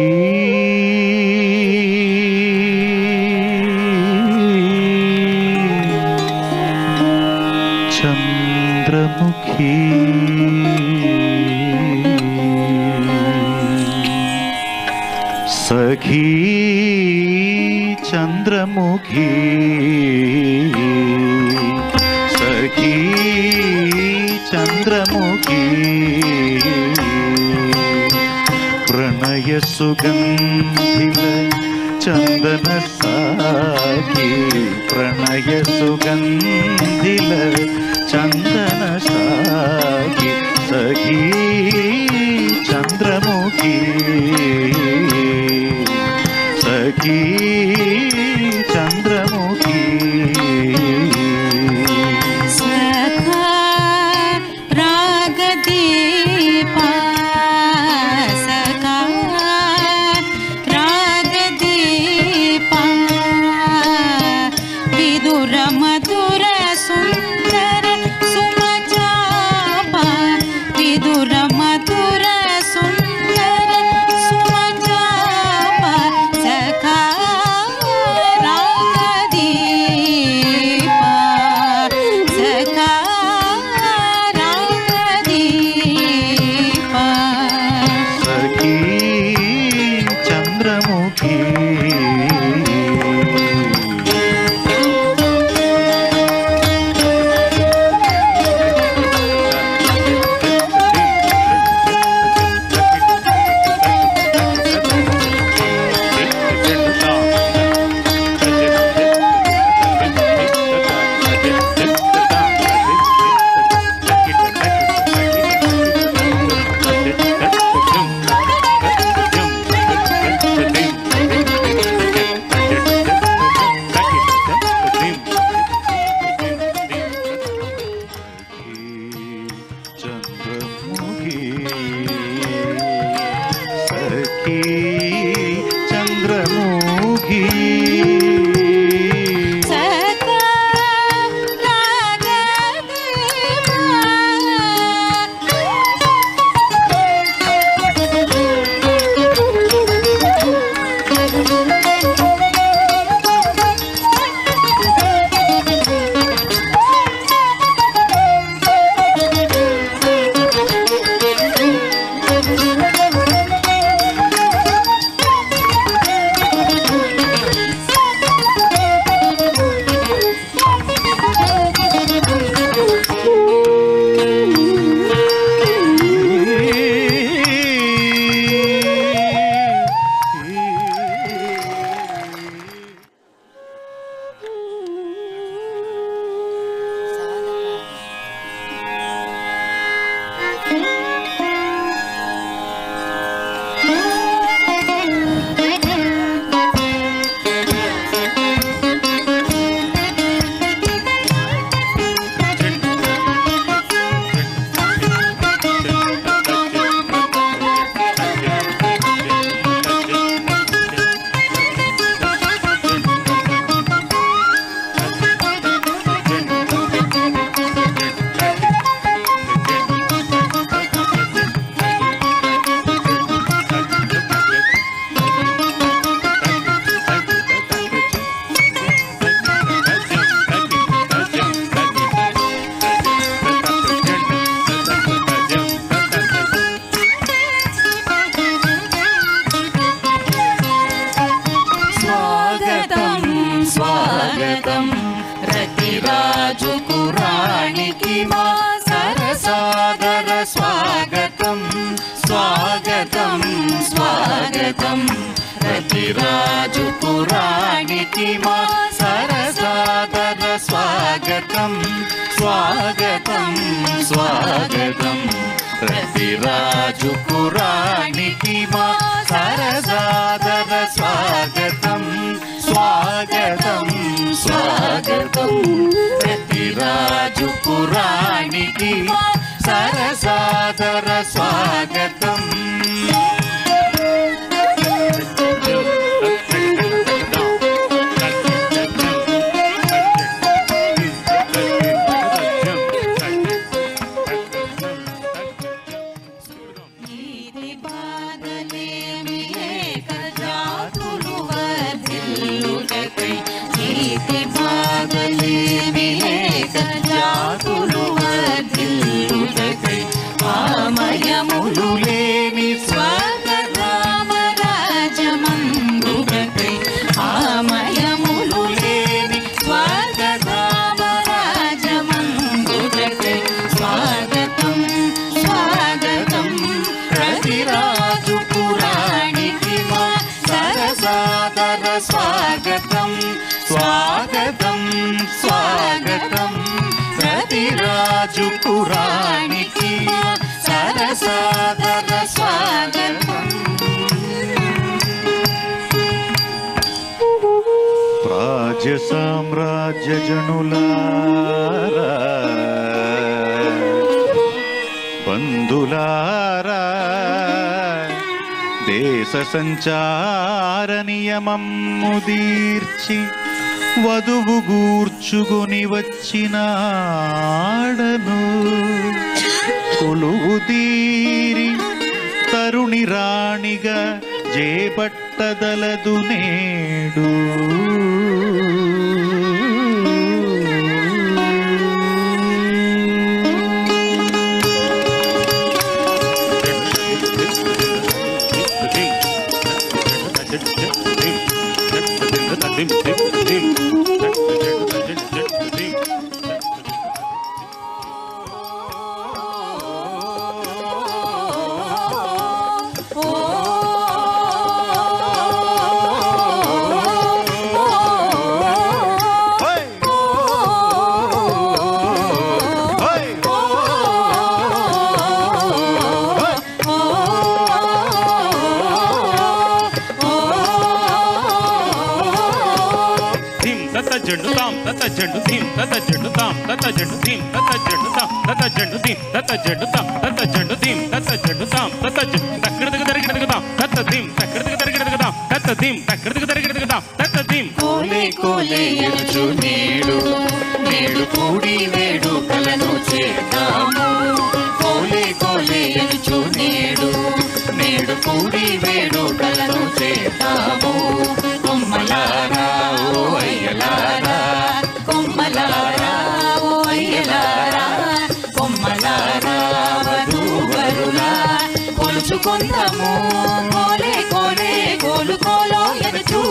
చంద్రముఖీ సఖీ చంద్రముఖీ సఖీ చంద్రముఖీ ప్రణయ సుగంధిల చందన సాఖి ప్రణయ సుగంధిల చందన సాఖి సఖీ చంద్రముఖీ సఖీ చంద్రముఖీ సఖా రాగదీపా సఖా రాగదీపా విదుర మధుర సుందర సుమచాపా విదుర మధుర సుందర సుమచాపా సఖా రాగదీపా స్వాగతం రతిరాజుకు రాణికి మా సరసాదర స్వాగతం స్వాగతం స్వాగతం రతిరాజుకు రాణికి మా సరసాదర స్వాగతం స్వాగతం స్వాగతం రతిరాజుకు రాణికి మా సరసాదర స్వాగతం స్వాగతం స్వాగతం రతిరాజుకు రాణికి మా సరసాదర స్వాగతం ఆమయములు లేని స్వర్గధామరాజమందుగకై ఆమయములు లేని స్వర్గధామరాజమందుగకై స్వాగతం స్వాగతం రతిరాజుకు రాణికి మా సరసాదర స్వాగతం స్వాగతం స్వాగతం రతిరాజుకు రాణికి సరసాదర స్వాగతం రాజ్య సామ్రాజ్య జనులారా బంధులారా దేశ సంచార నియమము దీర్చి వధువు గూర్చుకొని వచ్చినాడను కొలువు తీరి తరుణి రాణిగా చేపట్టదలదు నేడు జండు తాం తత జండు థీం తత జండు తాం తత జండు థీం తత జండు తాం తత జండు థీం తత జండు తాం తత జండు థీం తత జండు తాం తత జండు తక్కడదగ దరిగడదగ తాం తత థీం తక్కడదగ దరిగడదగ తాం తత థీం తక్కడదగ దరిగడదగ తాం తత థీం కోలే కోలే ఎనుచు నేడు నేడు కూడి వేడుకలను చేద్దాము కోలే కోలే ఎనుచు నేడు నేడు కూడి వేడుకలను చేద్దాము కొమ్మలారా ఓ అయ్యలారా కొమ్మలారా ఓ అయ్యలారా కొమ్మలారా వధూవరులా కొలుచుకుందాము కోలే కోలే కోలు కోలో ఎనుచు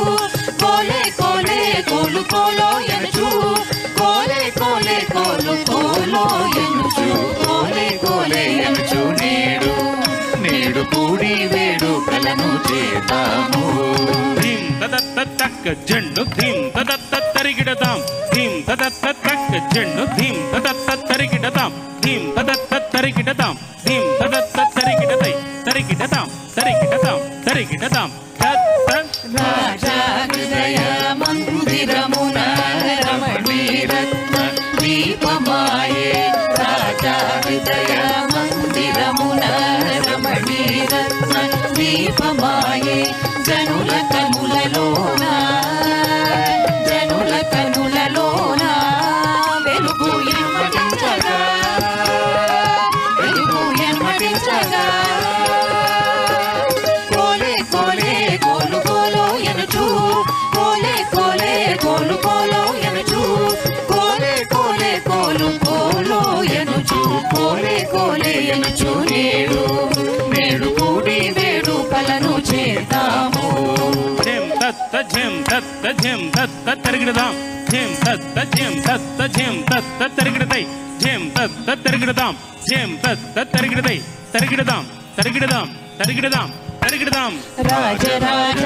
కోలే కోలే కోలు కోలో ఎనుచు కోలే కోలే కోలు కోలో ఎనుచు కోలే కోలే ఎనుచు నేడు నేడు కూడి వేడుకలను చేద్దాము థీం తదత్త తక్క జండు థీం తదత్త తరిగిడదాం థీం తదత్త తక్క జండు థీం తదత్త తరిగిడదాం థీం తదత్త తరిగిడదాం థీం తదత్త తరిగిడదై తరిగిడదాం తరిగిడదాం తరిగిడదాం రాజా హృదయ మందిరమున రమణీరత్న దీపమాయే రాజా హృదయ మందిరమున రమణీరత్న దీపమాయే జనుల కనులలోన వెలుగు ఎన్మటించగా వెలుగు ఎన్మటించగా కోలే కోలే కోలు కోలో ఎనుచు కోలే కోలే కోలు కోలో ఎనుచు కోలే కోలే కోలు కోలో ఎనుచు కోలే కోలే ఎనుచు నేడు నేడు కూడి వేడుకలను చేద్దాము ఝెం తత్త ఝెం తత్త ఝం తత్త తరిగిడదాం ఝం తత్త ఝం తత్త ఝం తత్త తరిగిడదై ఝం తత్త తరిగిడదాం ఝం తత్త తరిగిడదై తరిగిడదాం తరిగిడదాం తరిగిడదాం తరిగిడదాం రాజరాజ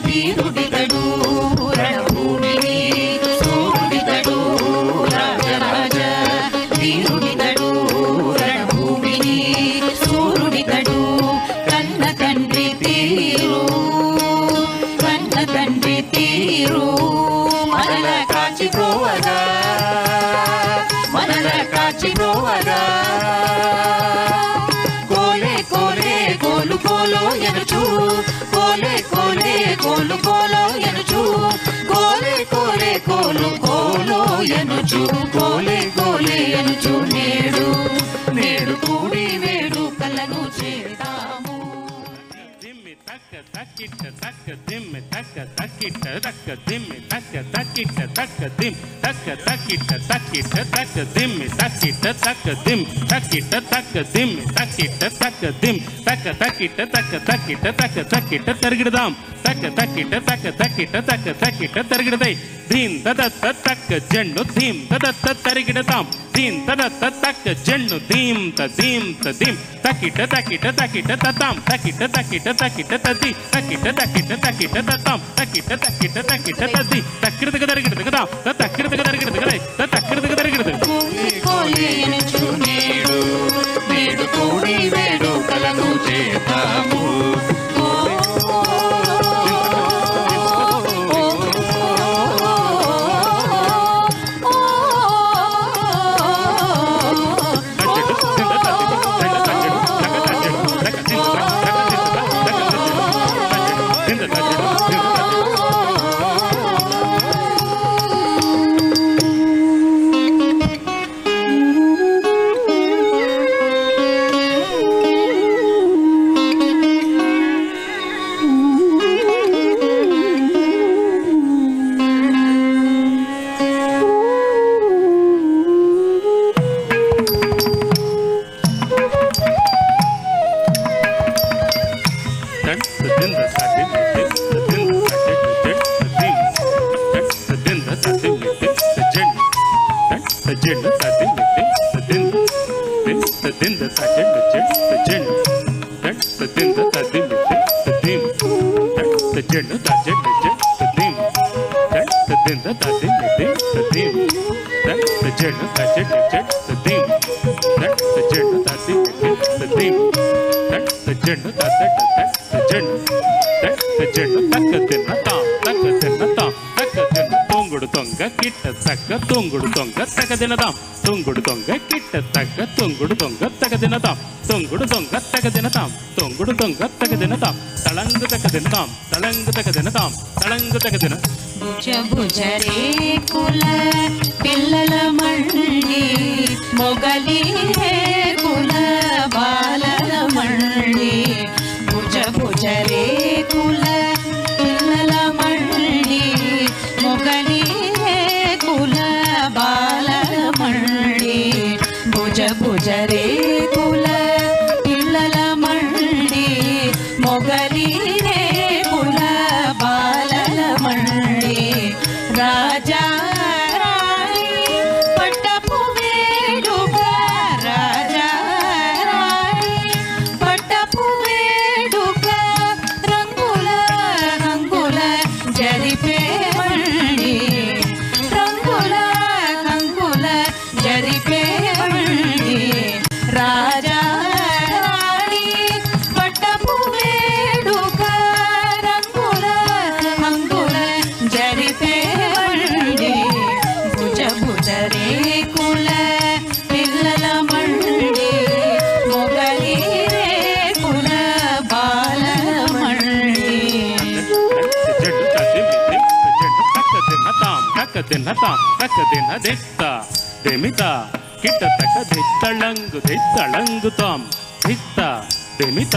ధీరుడితడు రణభూమిని సూర్యుడితడు రాజరాజ ధీరుడితడు రణభూమిని సూర్యుడితడు కన్న తండ్రి తీరు కన్న తండ్రి తీరు మనల కాచిపోవగా మనల కాచిపోవగా కోలే కోలే కోలు కోలో ఎనుచు కోలే కోలే కోలు కోలో ఎనుచు కోలే కోలే కోలు కోలో ఎనుచు కోలే కోలే ఎనుచు నేడు నేడు కూడి వేడు కలను చేద్దాము దిమ్మి తక్క తక్కిట్ట తక్క దిమ్మి తక్క తక్కిట్ట తక్క దిమ్మి తక్క తక్కిట్ట తక్క దిమ్ తక్క తక్కిట్ట తక్కిట్ట తక్క దిమ్మి తక్కిట్ట తక్క దిమ్ తక్కిట్ట తక్క దిమ్మి తక్కిట్ట తక్క దిమ్ తక్క తక్కిట్ట తక్క తక్కిట్ట తక్క తక్కిట్ట తరిగిడదాం తక్క తక్కిట్ట తక్క తక్కిట్ట తక్క తక్కిట్ట తరిగిడదై దీన్ తదత్త తక్క జండు ధీమ్ తదత్త తరిగిడదాం దీన్ తదత్త తక్క జండు ధీమ్ తదీం తదీం తక్కిట్ట తక్కిట్ట తక్కిట్ట తతాం తక్కిట్ట తక్కిట్ట తక్కిట్ట తది తక్కిట్ట తక్కిట్ట తక్కిట్ట తతాం తక్కిట్ట తక్కిట్ట తక్కిట్ట తది తక్కిడదగ తరిగిడదగదా తక్కిడదగ తరిగిడదగదై తక్కిడదగ తరిగిడదగ కోలే ఎనుచు నేడు నేడు కూడి వేడు కలను చేద్దాము తొంగుడు తొంగ తగదినదాం తొంగుడు తొంగ కిట్ట తగ్గ తొంగుడు తొంగ తగదినదాం తొంగుడు తొంగ తగదినదాం తొంగుడు తొంగ తగదినదాం తళంగు తగదినదాం తళంగు తగదినదాం తళంగు తగదిన భుజ భుజ రేకుల పిల్లల మండి మొగలి రేకుల బాలల మండి భుజ భుజ రేకుల పిల్లల మండి మొగలి రేకుల బాలల మండి భుజ భుజ రేకుల పిల్లల మండి మొగలి రేకుల బాలల మండి రాజా రాణి పట్టపు వేడుక రాజా రాణి పట్టపు వేడుక రంగుల రంగుల జరిపే మండి రంగుల రంగుల జరిపే మండి రాజా రాణి పట్టపు వేడుక రంగుల రంగుల జరిపే మండి భుజ భుజ రేకుల పిల్లల మండి మొగలి రేకుల బాలల మండి దెమిత కిట్ట తక దిత్తళంగు దిత్తళంగుతాం దిత్త దెమిత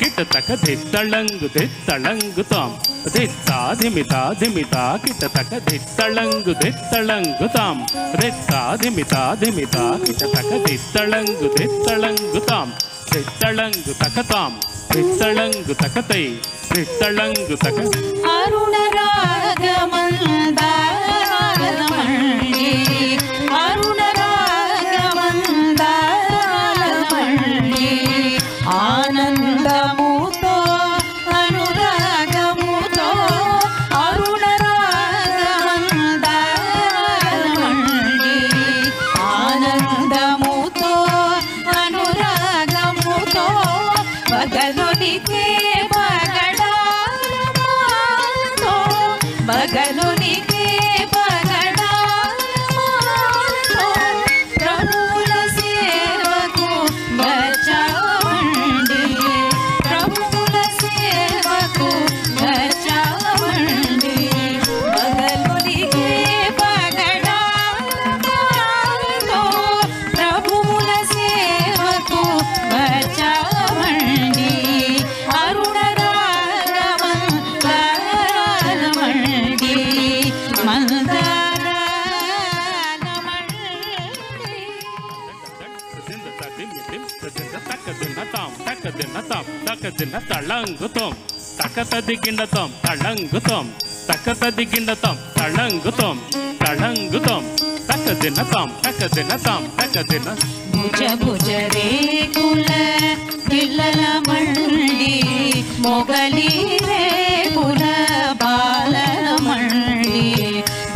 కిట్ట తక దిత్తళంగుతాం దిత్తా ధిమిత ధిమిత కిట్ట తక దిత్తళంగుతాం దిత్తా ధిమిత ధిమిత కిట్ట తక దిత్తళంగుతాం దిత్తళంగు తకతాం దిత్తళంగు తకతై దిత్తళంగు తక అరుణరా అరుణరాగమందారమణి అరుణరాగమందారమణి ఆనందముతో అనురాగముతో అరుణరాగమందారమణి ఆనందముతో అనురాగముతో బగలునికే పగడాలమాతో బగలునికే పగడాలమాతో ప్రభువుల సేవకు వచ్చామండి ప్రభువుల సేవకు వచ్చామండి బగలునికే పగడాలమాతో ప్రభువుల సేవకు వచ్చామండి అరుణరాగమందారమణి మందారమణి తళంగుతోం తకతదిగిండతోం తళంగుతోం తకతదిగిండతోం తళంగుతోం తళంగుతోం తకదినతోం తకదినతోం తకదిన భుజ భుజ రేకుల పిల్లల మండి మొగలి రేకుల బాలల మండి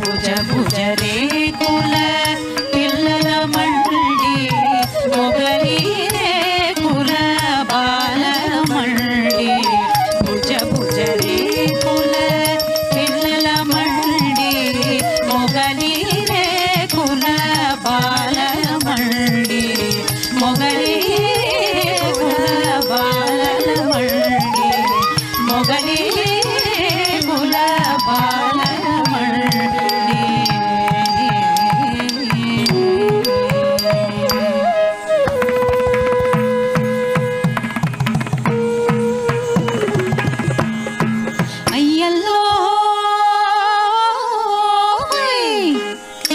భుజ భుజ రేకుల పిల్లల మండి మొగలి రేకుల బాలల మండి భుజ భుజ రేకుల పిల్లల మండి మొగలి రేకుల బాలల మండి మొగలి రేకుల బాలల మండి మొగలి రేకుల బాలల అయ్యల్లో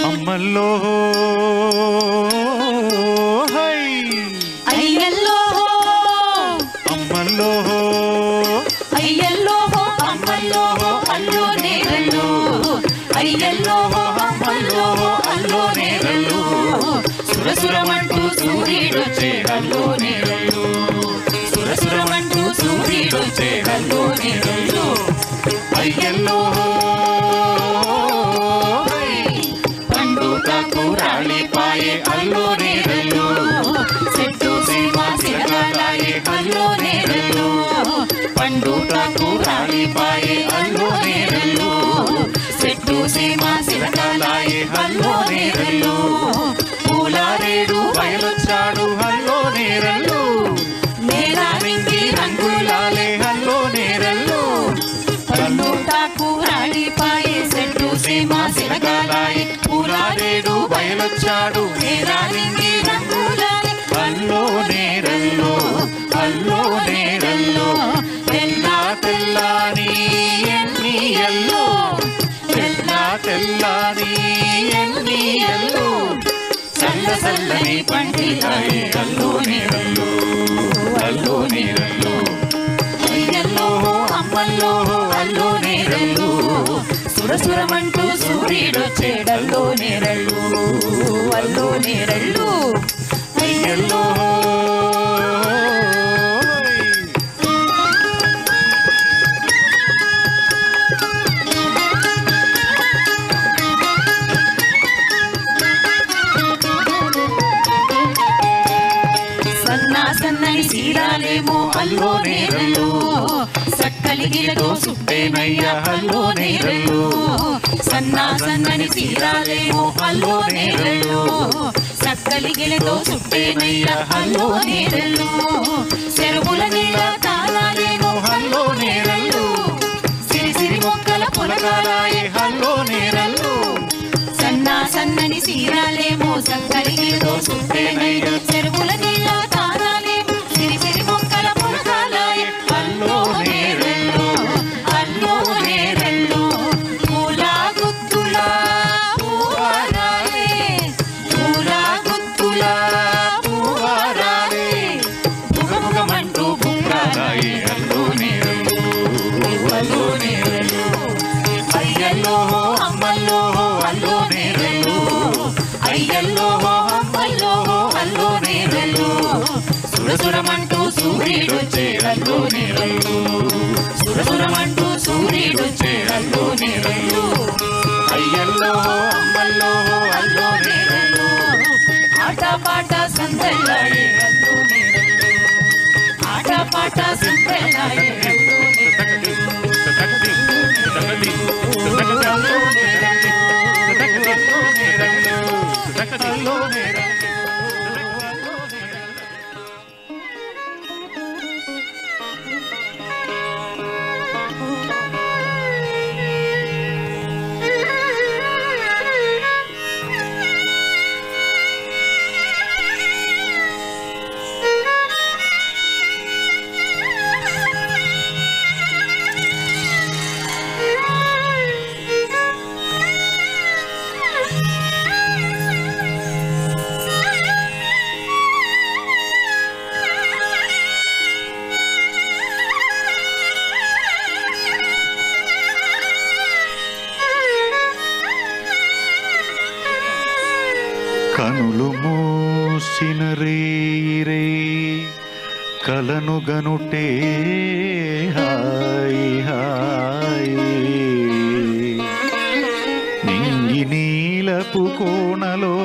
అమ్మల్లో హై అయ్యల్లో అమ్మల్లో అయ్యల్లో అమ్మల్లో అల్లో నేరల్లో అయ్యల్లో అమ్మల్లో అల్లో నేరల్లో సురసురమంటూ సూర్యుడొచ్చే అల్లో నేరల్లో సురసురమంటూ సూర్యుడొచ్చే అల్లో నేరల్లో అయ్యల్లో పండుగకు రాలిపాయే అల్లో నేరల్లో చెట్టు సీమ సిరగాలాయే అల్లో నేరల్లో పండుగకు రాలిపాయే అల్లో నేరల్లో చెట్టు సీమ సిరగాలాయే అల్లో నేరల్లో పూలారేడు బయలొచ్చాడు హల్లో నేరల్లో నేరానికి రంగులాలే హల్లో నేరల్లో పండుగకు రాలిపాయే చెట్టు సీమ సిరగాలాయే పూలారేడు బయలొచ్చాడు నేరానికి రంగులాలే హల్లో నేరల్లో హల్లో నేరల్లో తెల్లా తెల్లాని ఎన్నియల్లో తెల్లా తెల్లాని ఎన్నియల్లో చల్ల చల్లని పండితాయి హల్లో నేరల్లో హల్లో నేరల్లో అయ్యల్లో అమ్మల్లో అల్లో నేరల్లో సురసురమంటూ సూర్యుడొచ్చేడల్లో నేరళ్ళు అల్లో నేరళ్ళు అయ్యల్లో సన్నా సన్నని సీరాలేమో అల్లో నేరళ్ళు సక్కలిగిలతో సుట్టేనయ్యా అల్లో నేరళ్ళు సన్నా సన్నని సీరాలేమో అల్లో నేరళ్ళు సక్కలిగిలతో సుట్టేనయ్యా అల్లో నేరళ్ళు చెరువుల నీళ్ళ తాళాలేమో హల్లో నేరల్లో సిరి సిరి మొక్కల పొలగాలాయే హల్లో నేరల్లో సన్నా సన్నని సీరాలేమో సక్కలిగిలతో సుట్టేనయ్యా చెరువుల నీళ్ళ తాళాలేమో సిరి సిరి మొక్కల పొలగాలాయే అల్లో నేరళ్ళు అల్లో నేరళ్ళు పూల గుత్తుల పూవారాలే పూల గుత్తుల పూవారాలే బుగబుగమంటూ బుంగాలాయే హల్లో నేరల్లో అల్లో నేరళ్ళు అయ్యల్లో అమ్మల్లో అల్లో నేరల్లో సురసురమంటూ సూర్యుడొచ్చే అల్లో నేరల్లో సురసురమంటూ సూర్యుడొచ్చే అల్లో నేరల్లో అయ్యల్లో అమ్మల్లో అల్లో నేరల్లో ఆట పాట సందల్లాయే అల్లో నేరల్లో ఆట పాట సందల్లాయే అల్లో నేరల్లో కనులు మూసిన రేరే కలను గనుటే హాయి హాయి నింగి నీలపు కోణలో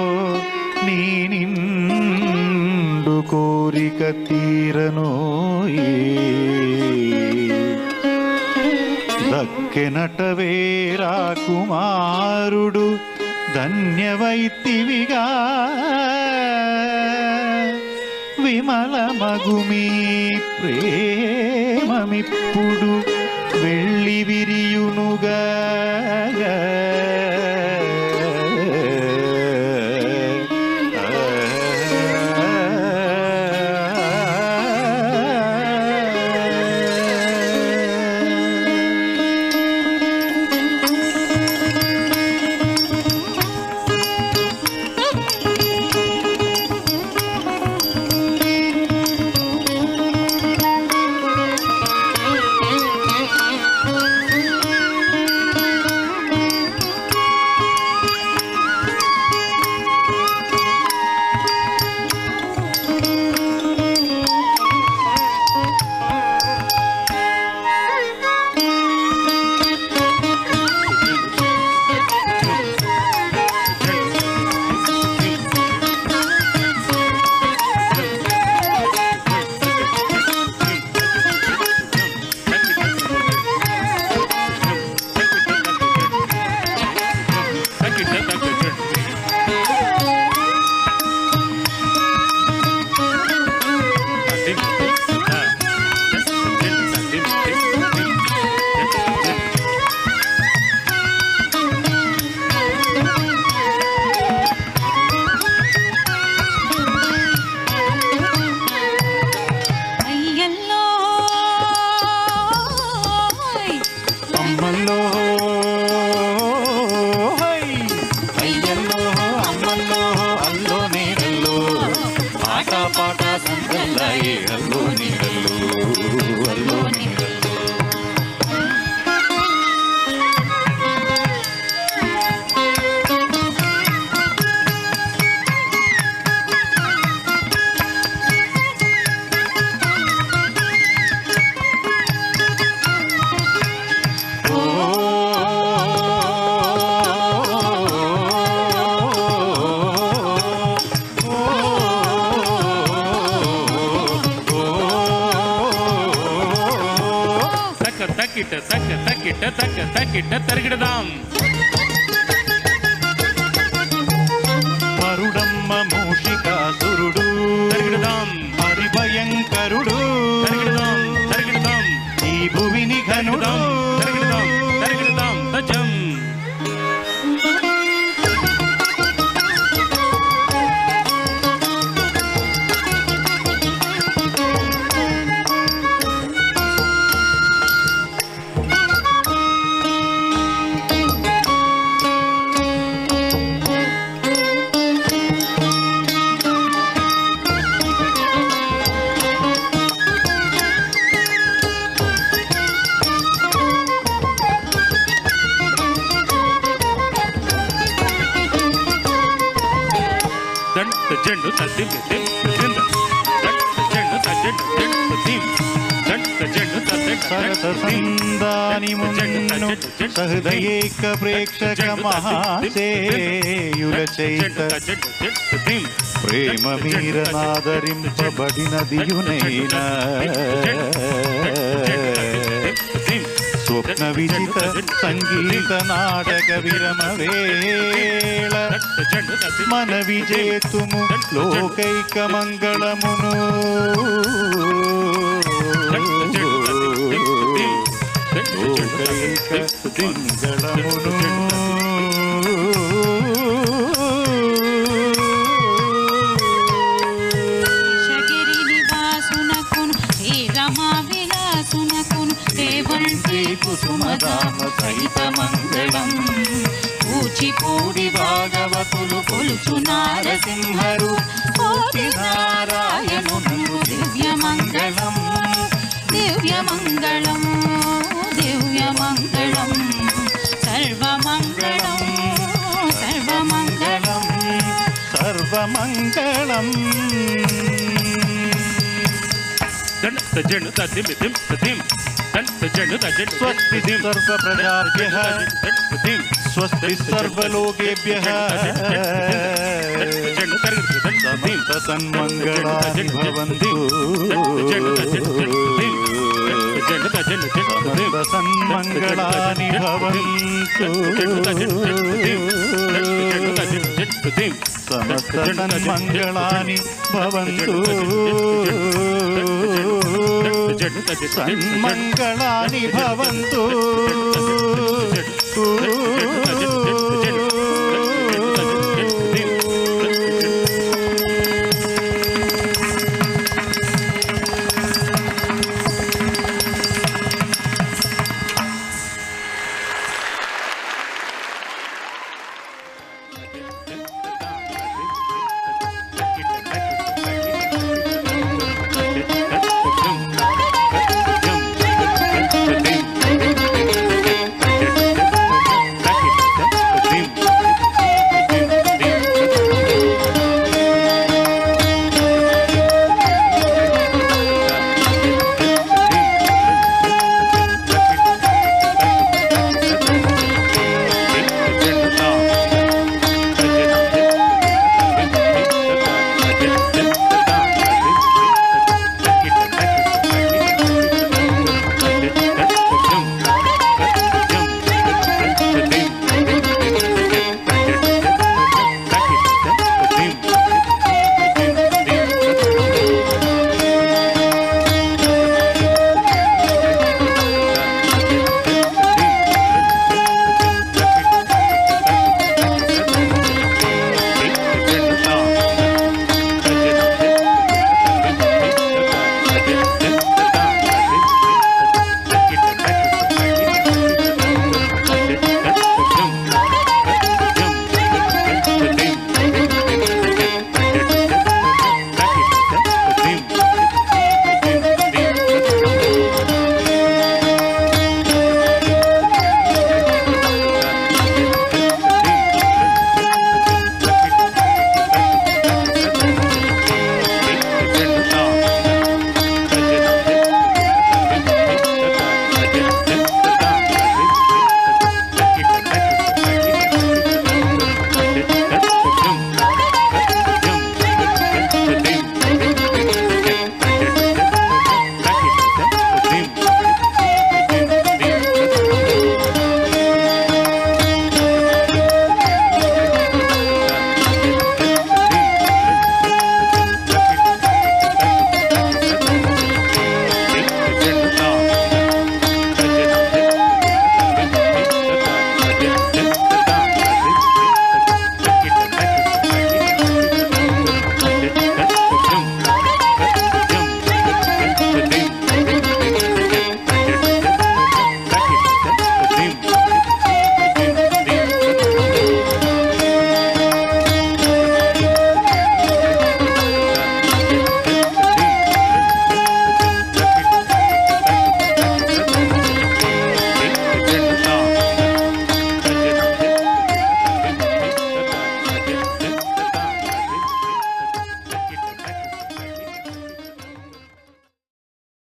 నీ నిండు కోరిక తీరనోయే దక్కెనటవే రాకుమారుడు ధన్యవైతివిగా విమల మగుమీ ప్రేమమిప్పుడు వెళ్ళి విరియునుగా అమ్మల్లో అయ్యల్లో అమ్మల్లో అల్లో నీరల్లో ఆట పాట సందల్లాయే అల్లో నీరల్లో అల్లో నీరల్లో తక్కిట తరిగిడదాం మరుడమ్మ మూషికాసురుడు తరిగిడదాం హరి భయంకరుడు తరిగిడదాం ఈ భువిని ఘనుడు తరిగిడదాం తజం జెండు తద్దిం జింద జెండు తద్దిం జెండు సరసందాని మున్ను సహృదయేక ప్రేక్షక మహాసేయుల చైత ప్రేమ మీరనాదరింపబడినదియునైనా స్వప్న విజిత సంగీత నాటక విరమ వేళ మన విజేతుము లోకైక మంగళమును లోకైక మంగళమును శగిరి నివాసునకును హే రమా విలాసునకును దేవంతి కుసుమదామ సహిత మంగళం కూచిపూడి భాగవతులు కొలుచు నారసింహరు కోటి నారాయణును దివ్యమంగళం దివ్యమంగళం దివ్యమంగళం సర్వమంగళం సర్వమంగళం సర్వమంగళం జెండు తద్దిం జెండు స్వస్తి సర్వ ప్రజాభ్యః స్వస్తి సర్వలోకేభ్యః సమస్త సన్మంగళాని భవంతు సమస్త సన్మంగళాని భవంతు సమస్త సన్మంగళాని భవంతు సన్మంగళాని భవంతు